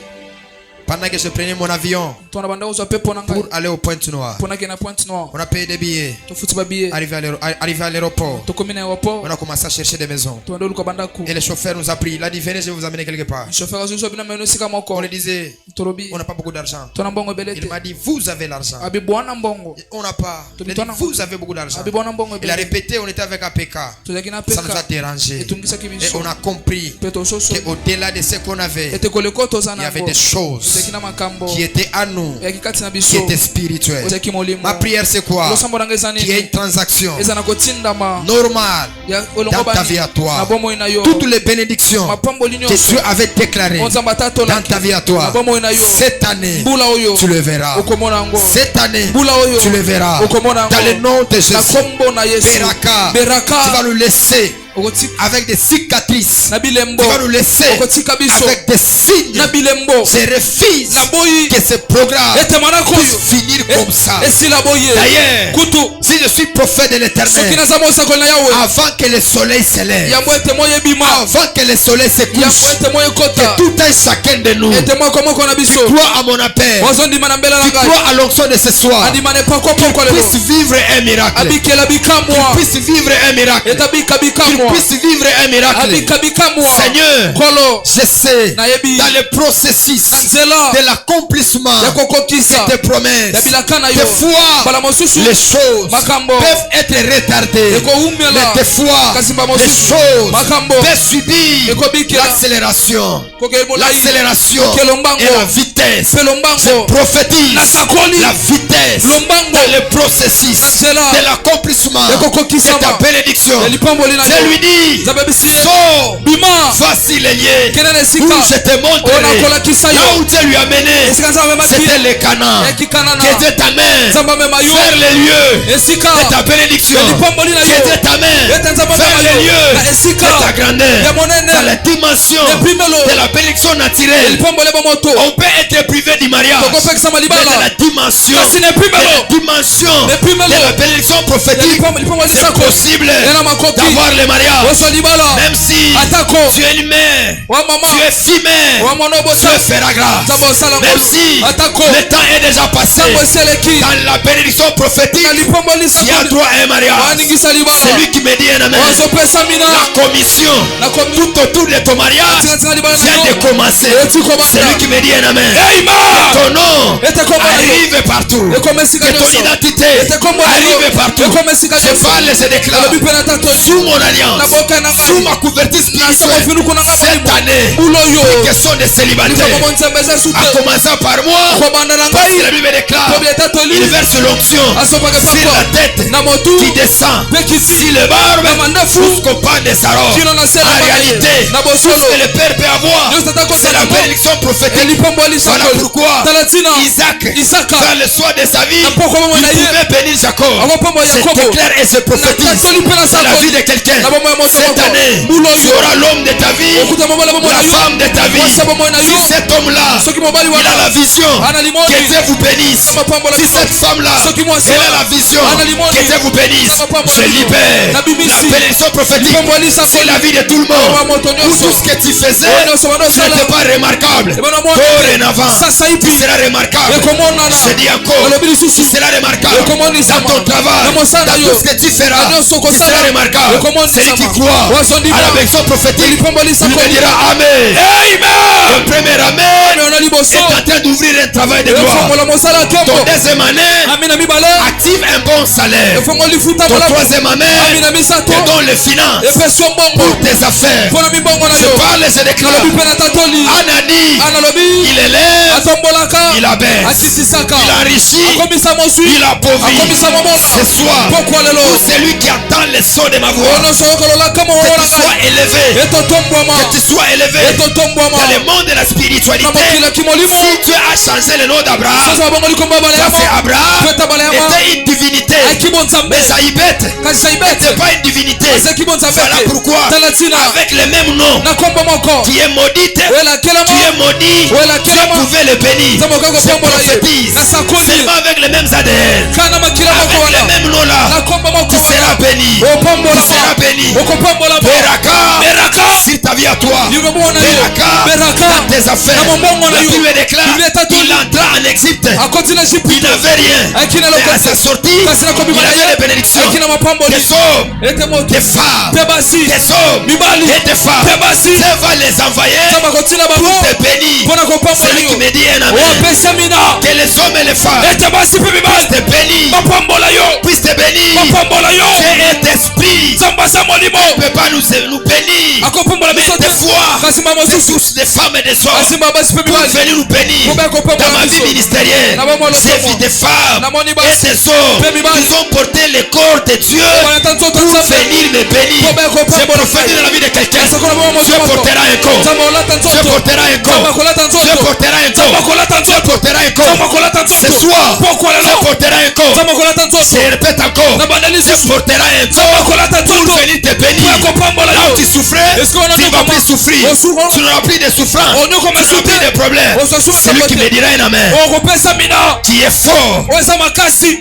Pendant que je prenais mon avion Tona banda uzwa pepo na ngai. pour aller au Pointe Noire, Pona kena point noir. on a payé des billets. Tofuti ba billet. Arrivé à l'aéroport, Tokomi na aéroport. on a commencé à chercher des maisons. Tuende luka banda ku. Et le chauffeur nous a pris. Il a dit, venez, je vais vous amener quelque part. Chauffeur azuso bina meno sika moko. On lui disait, Torobi. on n'a pas beaucoup d'argent. Tona mbongo Il belete. m'a dit, vous avez l'argent. Abi bwana mbongo. On n'a pas. Il a dit, vous avez beaucoup d'argent. Abi bwana mbongo Il a belete. répété, on était avec APK. Tozaki na Ça nous a peka. dérangé. Etungisa Et kibiso. on a compris Peto soso. qu'au-delà de ce qu'on avait, Ete koleko il tozana. y avait des choses Tozaki na makambo. qui étaient à nous, Ya kikati na qui biso. étaient spirituelles. Ozaki molimo. Ma prière, c'est quoi? Losambo nanga ezani. Qu'il y ait une transaction Ezana kotindama. normale Ya dans olongo ta bani. vie à Na toi. bomo ina yo. Toutes les bénédictions Mapambo que linyoso. Dieu avait déclarées Onzamba tato dans la. ta vie à toi, Na bomo ina yo. cette année, Mbula oyo. tu le verras. Okomona ngo. Cette année, Mbula oyo. tu le verras. Okomona ngo. Dans le nom de Na Jésus, kombo na Yesu. Beraka, Beraka. tu vas nous laisser Okoti avec des cicatrices. na bilembo. Tu vas nous laisser Okotika biso. avec des signes. Na bilembo. Je refuse Na boyi. que ce programme Ete manako puisse yo. finir comme ça. Esila boye. D'ailleurs, Kutu. si je suis prophète de Soki l'Éternel, naza mosako na yawe. avant que le soleil se lève, Yambo ete moye bima. avant que le soleil se Yambo couche, ete moye que kota. tout un chacun de nous Ete moko moko na biso. croit à mon appel, Wazondima na mbela na qui ngai. croit à l'onction de ce soir, Andima ne pako poko lelo. puisse vivre un miracle, Abikela bikamwa. puisse vivre un miracle, Eta bika qu'il bikamwa. puisse vivre un miracle. Abika bikamwa. Seigneur, Kolo. je sais, Nayebi. dans le processus Nzela. de l'accomplissement Ya kokokisa. de tes promesses, Ya bilakana yo. des fois, Bala mosusu. les choses Makambo. peuvent être retardées, Eko umela. mais des fois, Kasimba les mosusu. choses Makambo. peuvent subir Eko bikela. l'accélération, Kokelbolai. l'accélération Kelombango. et la vitesse. Je Pelombango. prophétise Nasakoli. la vitesse Lombango. dans le processus Nzela. de l'accomplissement Eko kokisa de ta ba. bénédiction. Elipamboli na Je lui dis, Zabebisiye. sors, Bima. voici les liens Kenene sika. où je te montrerai Ona kola kisa yo. là où Dieu lui a mené. Esika nzamba mema C'était pia. le Canaan. Ekikanana. Que Dieu t'amène Nzamba mema yo. vers les lieux Esika. de ta bénédiction. Elipamboli na Que yo. Dieu t'amène Ete nzamba vers mema les yo. lieux Na esika. de ta grandeur. Ya monene. Dans la dimension Epimelo. de la bénédiction naturelle. Elipambole bomoto. On peut être privé du mariage. Tokopekisa Mais malibala. dans la dimension Kasi ne de epimelo. la dimension Epimelo. de la bénédiction prophétique, Elipambole c'est sako. possible Ena makoki. d'avoir le mariage. Oso libala. Même si Atako. tu es une mère, Wa mama. tu es fille-mère, Wa mwana obosa. Dieu fera grâce. Zaba osala Même ngolu. si Atako. le temps est déjà passé, Sango eseleki. dans la bénédiction prophétique, Na lipamboli il y a sako. droit à un mariage. Waningisa libala. C'est lui qui me dit un amen. Wazopesa mina. La commission Na komi. tout autour de ton mariage Tinga libala na vient de yo. commencer. Eti kobanda. C'est lui qui me dit un amen. Que ton nom Ete kombo na yo. arrive partout. Ekomesika Que ton nyonso. identité Ete kombo na yo. arrive partout. Ekomesika Je nyonso. parle et je déclare Alobi pe na tato. sous mon alliance, Na boka na ngai. sous ma couverture Na sako spirituelle, finuku na ngai cette molimo. année, Bulo yo. question de célibataire, Likombo ntsembeza sute. en commençant par moi, Kobanda na parce que la ngai. Bible déclare, Kobi etato il li. verse l'onction Asopake sur pako. la tête Na motu. qui descend Pekiti. sur le barbe Na mandafu. jusqu'au pan des sarons. Kino na sela En bagaye. réalité, Na tout bosolo. ce que le Père peut avoir, Nyonso tata c'est la kosala mo. bénédiction prophétique. Elipamboli Voilà sako. pourquoi Talatina. Isaac, Isaka. dans le soir de sa vie, Na poko mama il na ye. pouvait bénir Jacob. Abopombo ya C'est Yakobo. clair et c'est prophétique. Natatoli pe na Dans la sakoli. vie de quelqu'un, Na bomo ya moto cette moko. année, Mbula tu oyo. auras l'homme de ta vie, Okuta mobali bomo na la yo. femme de ta vie. Mwasi bomo na yo. Si cet homme-là, Soki mobali il a la wana. vision, Ana limoni. que Dieu vous bénisse. Mapambo la Si biso. cette femme-là, Soki mwasi elle a wana. la vision, Ana limoni. que Dieu vous bénisse. Mapambo la Je biso. libère Na bimisi. la bénédiction prophétique Mapambo ya lisakoli. sur la vie de tout le Mwa monde. moto Pour nyonso. tout ce que tu faisais, Wana osoma tu nosala. n'étais pas remarquable. Ebana mwana. Dorénavant, Sasa tu hivi. seras remarquable. Ekomonana. Je dis encore, Alobi lisusu. tu seras remarquable. Ekomonisama. Dans ton travail, Na mosala dans yo. tout ce que tu feras, Na nyonso tu okosala. seras remarquable. Ekomonisama. Celui qui croit Wazondima. à la bénédiction prophétique, Ilipombo il lisakoli. me dira Amen. Amen. Le premier Amen Ona liboso. est en train d'ouvrir un travail de gloire. Efongola mosala Ton kembo. deuxième année, Amina mibale. active un bon salaire. Efongola lifuta Ton malamu. troisième année, Amina misato. te donne les finances Epesi mbongo. pour tes affaires. Pona mibongo na Je yo. parle et je déclare. Nalobi pe na tatoli. Anani, Analobi. il élève, Atombolaka. il abaisse, Atitisaka. il enrichit, Akomisa mosui. il appauvrit. Akomisa momola. Ce soir, Pokwa lelo. pour celui qui entend le son de ma voix, Ono sokolola kama que wona tu sois ngai. élevé, Eto tombwama. que tu sois élevé Eto tombwama. dans le monde de la spiritualité. Na mokila kimolimo. Si Dieu a changé le nom d'Abraham, Sasa bongo likomba bale ça c'est yama. Abraham, Kweta bale yama. était une divinité. Akibonza Mais mbele. Saïbet Kasi n'était ibete. pas une divinité. Kasi kibonza mbele. Voilà pourquoi, Talatina. avec le même nom, Na kombo moko. tu es maudite, Wela kelamo. tu es maudit, Wela Dieu kelamo. pouvait le bénir. Zamo kako Je pombo la ye. prophétise, Na sakoli. seulement avec les mêmes ADN, Kana makila moko avec wana. le même nom là, Na kombo moko tu seras wana. béni. Opombola Tu seras béni. mo. Okopombola mo. Beraka, Beraka. sur ta vie à toi. Yugo mwana yo. Beraka, Beraka. dans tes affaires. Na mbongo na La yo. Bible déclare, Biblia tatu. il entra en Égypte. Akotina Il shipito. n'avait rien. Akina Mais à lokote. sa sortie, Kasi na kobi il mwana avait ye. les bénédictions. Akina mapambo Des ni. hommes, Ete moto. des femmes, Tebasi. des hommes Mibali. et des femmes. Tebasi. Dieu va les envoyer Sama kotina pour babo. te bénir. Pona kopambola Celui yo. qui me dit un amen. Wapesa mina. Que les hommes et les femmes Ete basi pe mibali. puissent te bénir. Mapambola yo. Puissent te bénir. Mapambola yo. Dieu est esprit. Zamba za molimo. Il ne peut pas nous bénir. Akopombola Mais biso des te. fois, Kasi mama c'est susu. tous des femmes et des hommes Asimba basi pe pour mibali. venir nous bénir. Mube akopombola Dans ma vie biso. ministérielle, Na bomo lo j'ai tomo. vu des femmes Na moni et basi. des hommes Pe mibali. qui ont porté le corps de Dieu Wana tanzo pour tanzo. venir me bénir. Mube akopombola. Je prophétise dans la vie de quelqu'un. Sokola bomo Dieu moto. portera un corps. Zamba olata Dieu nzoto. portera un Zamba corps. kolata Dieu nzoto. portera un Zamba corps. kolata Dieu nzoto. portera un Zamba corps. kolata nzoto. Ce soir, Pokwa Dieu lelo. portera un corps. Zamba kolata nzoto. Je répète encore. Na bandali Dieu susu. portera un Zamba corps kolata pour nzoto. venir te bénir. Pour akopambola Là yo. où tu souffrais, Est-ce qu'on a tu ne dit vas comment? plus souffrir. On souffre. Tu n'auras plus de souffrance. On nous commence Tu n'auras à plus souffrir. de problèmes. On se souffre Celui à qui côté. me dira un amen, Okopesa mina. qui est fort. Weza makasi.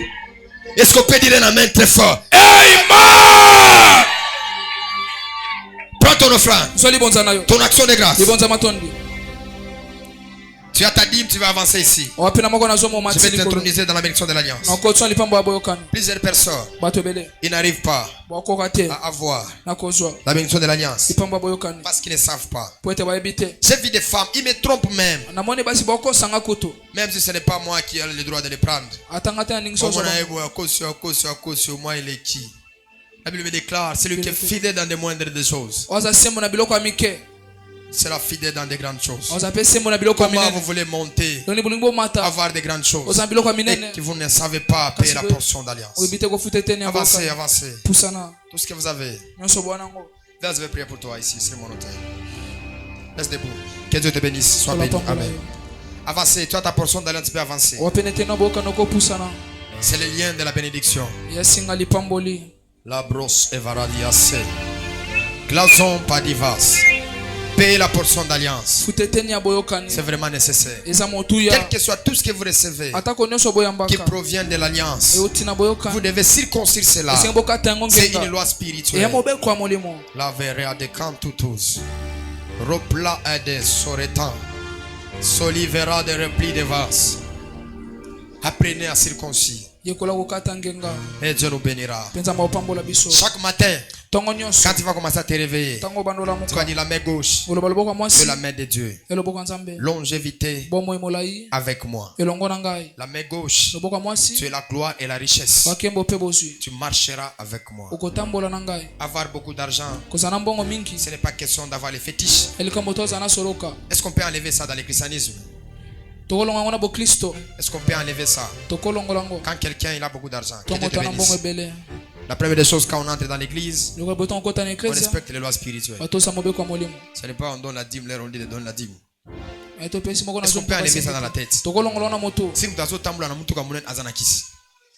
Est-ce qu'on peut dire un amen très fort? Amen. Prends ton offrande, Swali bonza nayo. ton action de grâce. Libonza matondi. Tu as ta dîme, tu vas avancer ici. Wapina moko na zomo Je vais matili ko. t'introniser dans la bénédiction de l'Alliance. Na ko tswa lipambo aboyokani. Plusieurs personnes, Bato bele. ils n'arrivent pas Bako kate. à avoir Na ko zwa. la bénédiction de l'Alliance Lipambo aboyokani. parce qu'ils ne savent pas. Poete ba ebite. J'ai vu des femmes, ils me trompent même. Na moni basi bako sanga kuto. Même si ce n'est pas moi qui ai le droit de les prendre. Atanga tena ningi Comme soso. on a eu à cause, moi il est qui? La Bible me déclare, c'est lui qui est fidèle dans des moindres des choses. Oza semo na biloko amike. Sera fidèle dans des grandes choses. Oza pe semo na biloko Comment vous aminene. voulez monter, Doni bulingbo mata. avoir des grandes choses Oza biloko et aminene. que vous ne savez pas payer la portion d'alliance? Oyebite ko futete ni Avancez, aboka. avancez. Pusana. Tout ce que vous avez. Nyonso bwana ngo. Là, je vais prier pour toi ici, c'est mon hôtel. Reste debout. Que Dieu te bénisse. Sois Sola béni. pambola Amen. yo. Avancez. Tu as ta portion d'alliance, tu peux avancer. Wapenete na boka noko pusana. C'est le lien de la bénédiction. Yasinga lipamboli. La brosse et varadiase. Glaçon pas divas. Payez la portion d'alliance. Futete ni aboyokani. C'est vraiment nécessaire. Eza motuya. Quel que soit tout ce que vous recevez Atako nyonso boyambaka. qui provient de l'alliance, Eutina vous boyokani. devez circoncire cela. Esenga boka tango C'est une ngenga. loi Eya spirituelle. mobe kwa molimo. La verre de cantutus. Ropla de soretan. Solivera de repli de vas. Apprenez à circoncire. Yekola kokata ngenga. Et Dieu nous bénira. Penza mapambola biso. Chaque matin, Tongo nyonso. quand tu vas commencer à te réveiller, Tango bandola tu muka. vas dire la main gauche, Oloba loboko que mwasi. la main de Dieu. Eloboko nzambe. Longévité Bomo emolai. avec moi. Elongo na ngai. La main gauche, Loboko tu mwasi. es la gloire et la richesse. Wakembo pe bozwi. Tu marcheras avec moi. Okotambola na ngai. Avoir beaucoup d'argent, Kozana mbongo mingi. ce n'est pas question d'avoir les fétiches. Elikambo tozana soroka. Est-ce qu'on peut enlever ça dans le christianisme? Tokolonga ngona bo Kristo. Est-ce qu'on peut enlever ça? Tokolongola ngo. Quand quelqu'un il a beaucoup d'argent, que Dieu te Tomotana mbongo bénisse. ebele. La première des choses, quand on entre dans l'église, Loko boton kota na on eklezia. respecte les lois spirituelles. Batosa mobe kwa molimo. Ce n'est pas on donne la dîme, l'air on dit de donner la dîme. Aito pesi moko na Est-ce qu'on peut zombo enlever ça dans la basengete. tête? Tokolongola na moto. Si nous avons tambula na mutuka munen azana kisi.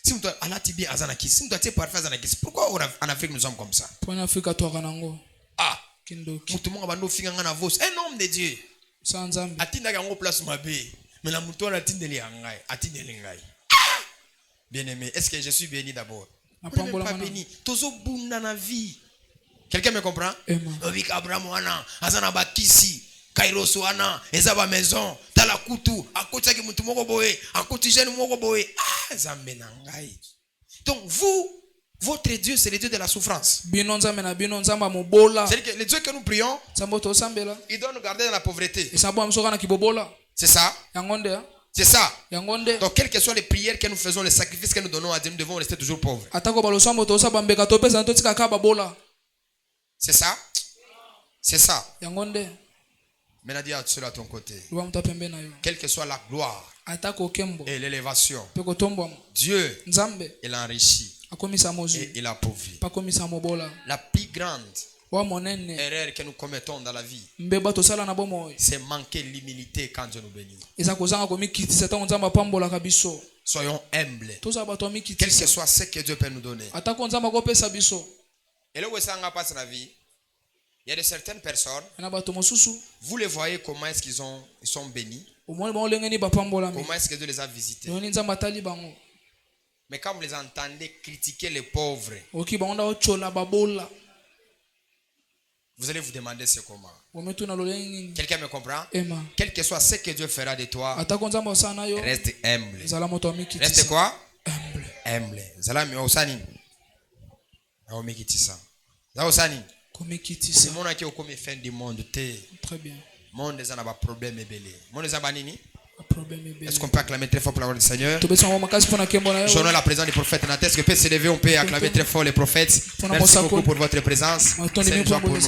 Si nous avons alati bien azana kisi. Si nous avons parfait azana kisi. Pourquoi en Afrique nous sommes comme ça? Pour Afrika to kanango. Ah, Kindoki. mutu monga bando finga ngana vos. Un homme de Dieu. Sanzambi. Atinda yango place mabe. Mais la mutu na tindeli ngai, atindeli ngai. Bien-aimé, est-ce que je suis béni d'abord? On n'est pas béni. Tozo bunda na vie. Quelqu'un me comprend? Obik Abraham wana, azana bakisi, Kairos wana, ezaba maison, tala kutu, akoti ki mutu moko boye, akoti jeune moko boye. Ah, zambe na ngai. Donc vous, votre Dieu, c'est le Dieu de la souffrance. C'est-à-dire que le Dieu que nous prions, il doit nous garder dans la pauvreté. C'est ça? C'est ça. Donc, quelles que soient les prières que nous faisons, les sacrifices que nous donnons à Dieu, nous devons rester toujours pauvres. C'est ça? C'est ça. Maintenant, dis à cela à ton côté. Quelle que soit la gloire et l'élévation, Dieu, il a enrichi et il a appauvri. La plus grande erreur que nous commettons dans la vie, c'est manquer l'humilité quand Dieu nous bénit. Soyons humbles, quel que soit ce que Dieu peut nous donner. Et là où ça passe dans la vie, il y a de certaines personnes, vous les voyez comment est-ce qu'ils sont bénis, comment est-ce que Dieu les a visités. Mais quand vous les entendez critiquer les pauvres, vous allez vous demander c'est comment. Quelqu'un me comprend? Quel que soit ce que Dieu fera de toi, reste humble. Reste quoi? Humble. Zalami osani. Aomekitisa. Zaosani. C'est mon qui au comme fin du monde. Très bien. Monde des anaba problème belé. Monde zabanini. Est-ce qu'on peut acclamer très fort pour la gloire du Seigneur? J'honore la présence du prophète Nathan. Est-ce que peut s'élever? On peut acclamer très fort les prophètes. Merci beaucoup pour votre présence.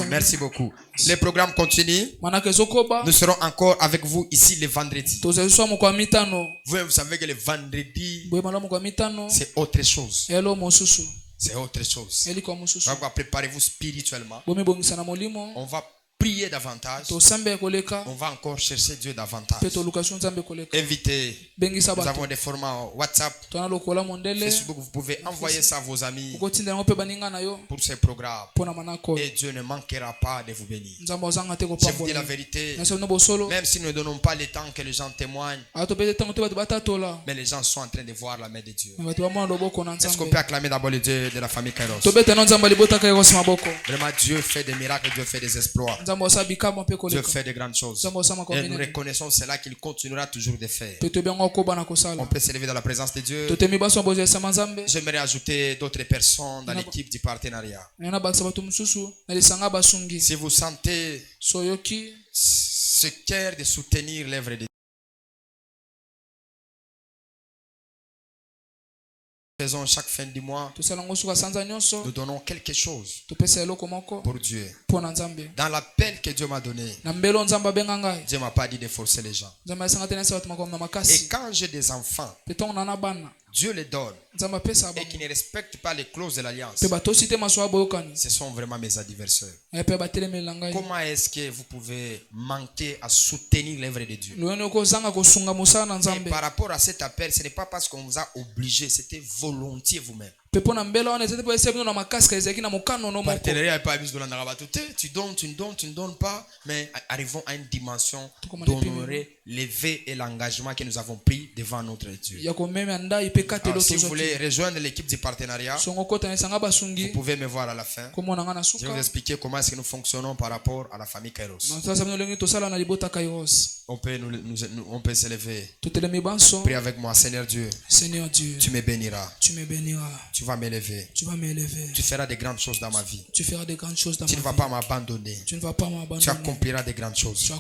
Merci beaucoup. Les programmes continuent. Nous serons encore avec vous ici le vendredi. Vous savez que le vendredi, c'est autre chose. C'est autre chose. Préparez-vous spirituellement. On va prier davantage. On va encore chercher Dieu davantage. Invitez. Nous avons des formats WhatsApp, Facebook. Vous pouvez envoyer ça à vos amis pour ces programmes. Et Dieu ne manquera pas de vous bénir. Je vous dis la vérité. Même si nous ne donnons pas le temps que les gens témoignent, mais les gens sont en train de voir la main de Dieu. Est-ce qu'on peut acclamer d'abord le Dieu de la famille Kairos? Vraiment, Dieu fait des miracles, Dieu fait des exploits. Dieu fait de grandes choses. Et nous reconnaissons cela qu'il continuera toujours de faire. On peut s'élever dans la présence de Dieu. J'aimerais ajouter d'autres personnes dans l'équipe du partenariat. Si vous sentez ce cœur de soutenir l'œuvre de Dieu, faisons chaque fin du mois, nous donnons quelque chose pour Dieu. Dans l'appel que Dieu m'a donné, Dieu ne m'a pas dit de forcer les gens. Et quand j'ai des enfants, Dieu les donne et qui ne respectent pas les clauses de l'alliance, ce sont vraiment mes adversaires. Comment est-ce que vous pouvez manquer à soutenir l'œuvre de Dieu? Et par rapport à cet appel, ce n'est pas parce qu'on vous a obligé, c'était volontiers vous-même. Tu ne donnes pas, mais arrivons à une dimension d'honorer l'éveil et l'engagement que nous avons pris devant notre Dieu. Alors, si vous voulez rejoindre l'équipe du partenariat, vous pouvez me voir à la fin. Je vais vous expliquer comment est-ce que nous fonctionnons par rapport à la famille Kairos. On peut s'élever. Prie avec moi, Seigneur Dieu. Tu me béniras. Tu vas m'élever. Tu feras de grandes choses dans ma vie. Tu ne vas pas m'abandonner. Tu accompliras de grandes choses.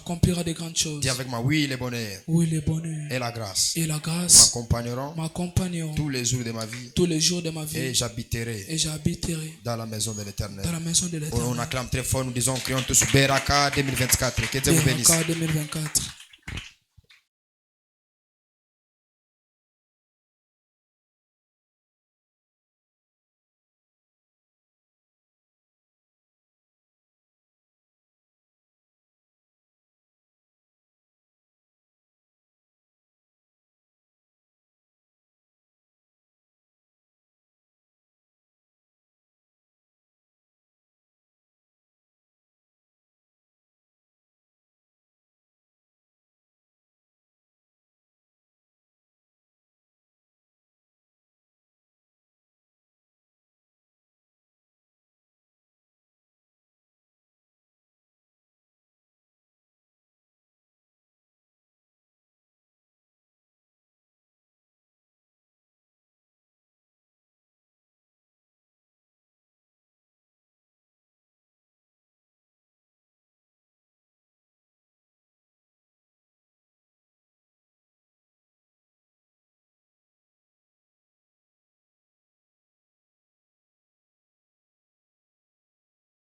Dis avec moi, oui, le bonheur et la grâce m'accompagneront tous les jours de ma vie. Et j'habiterai dans la maison de l'Éternel. On acclame très fort, nous disons, crions tous Beraka 2024. Que Dieu vous bénisse.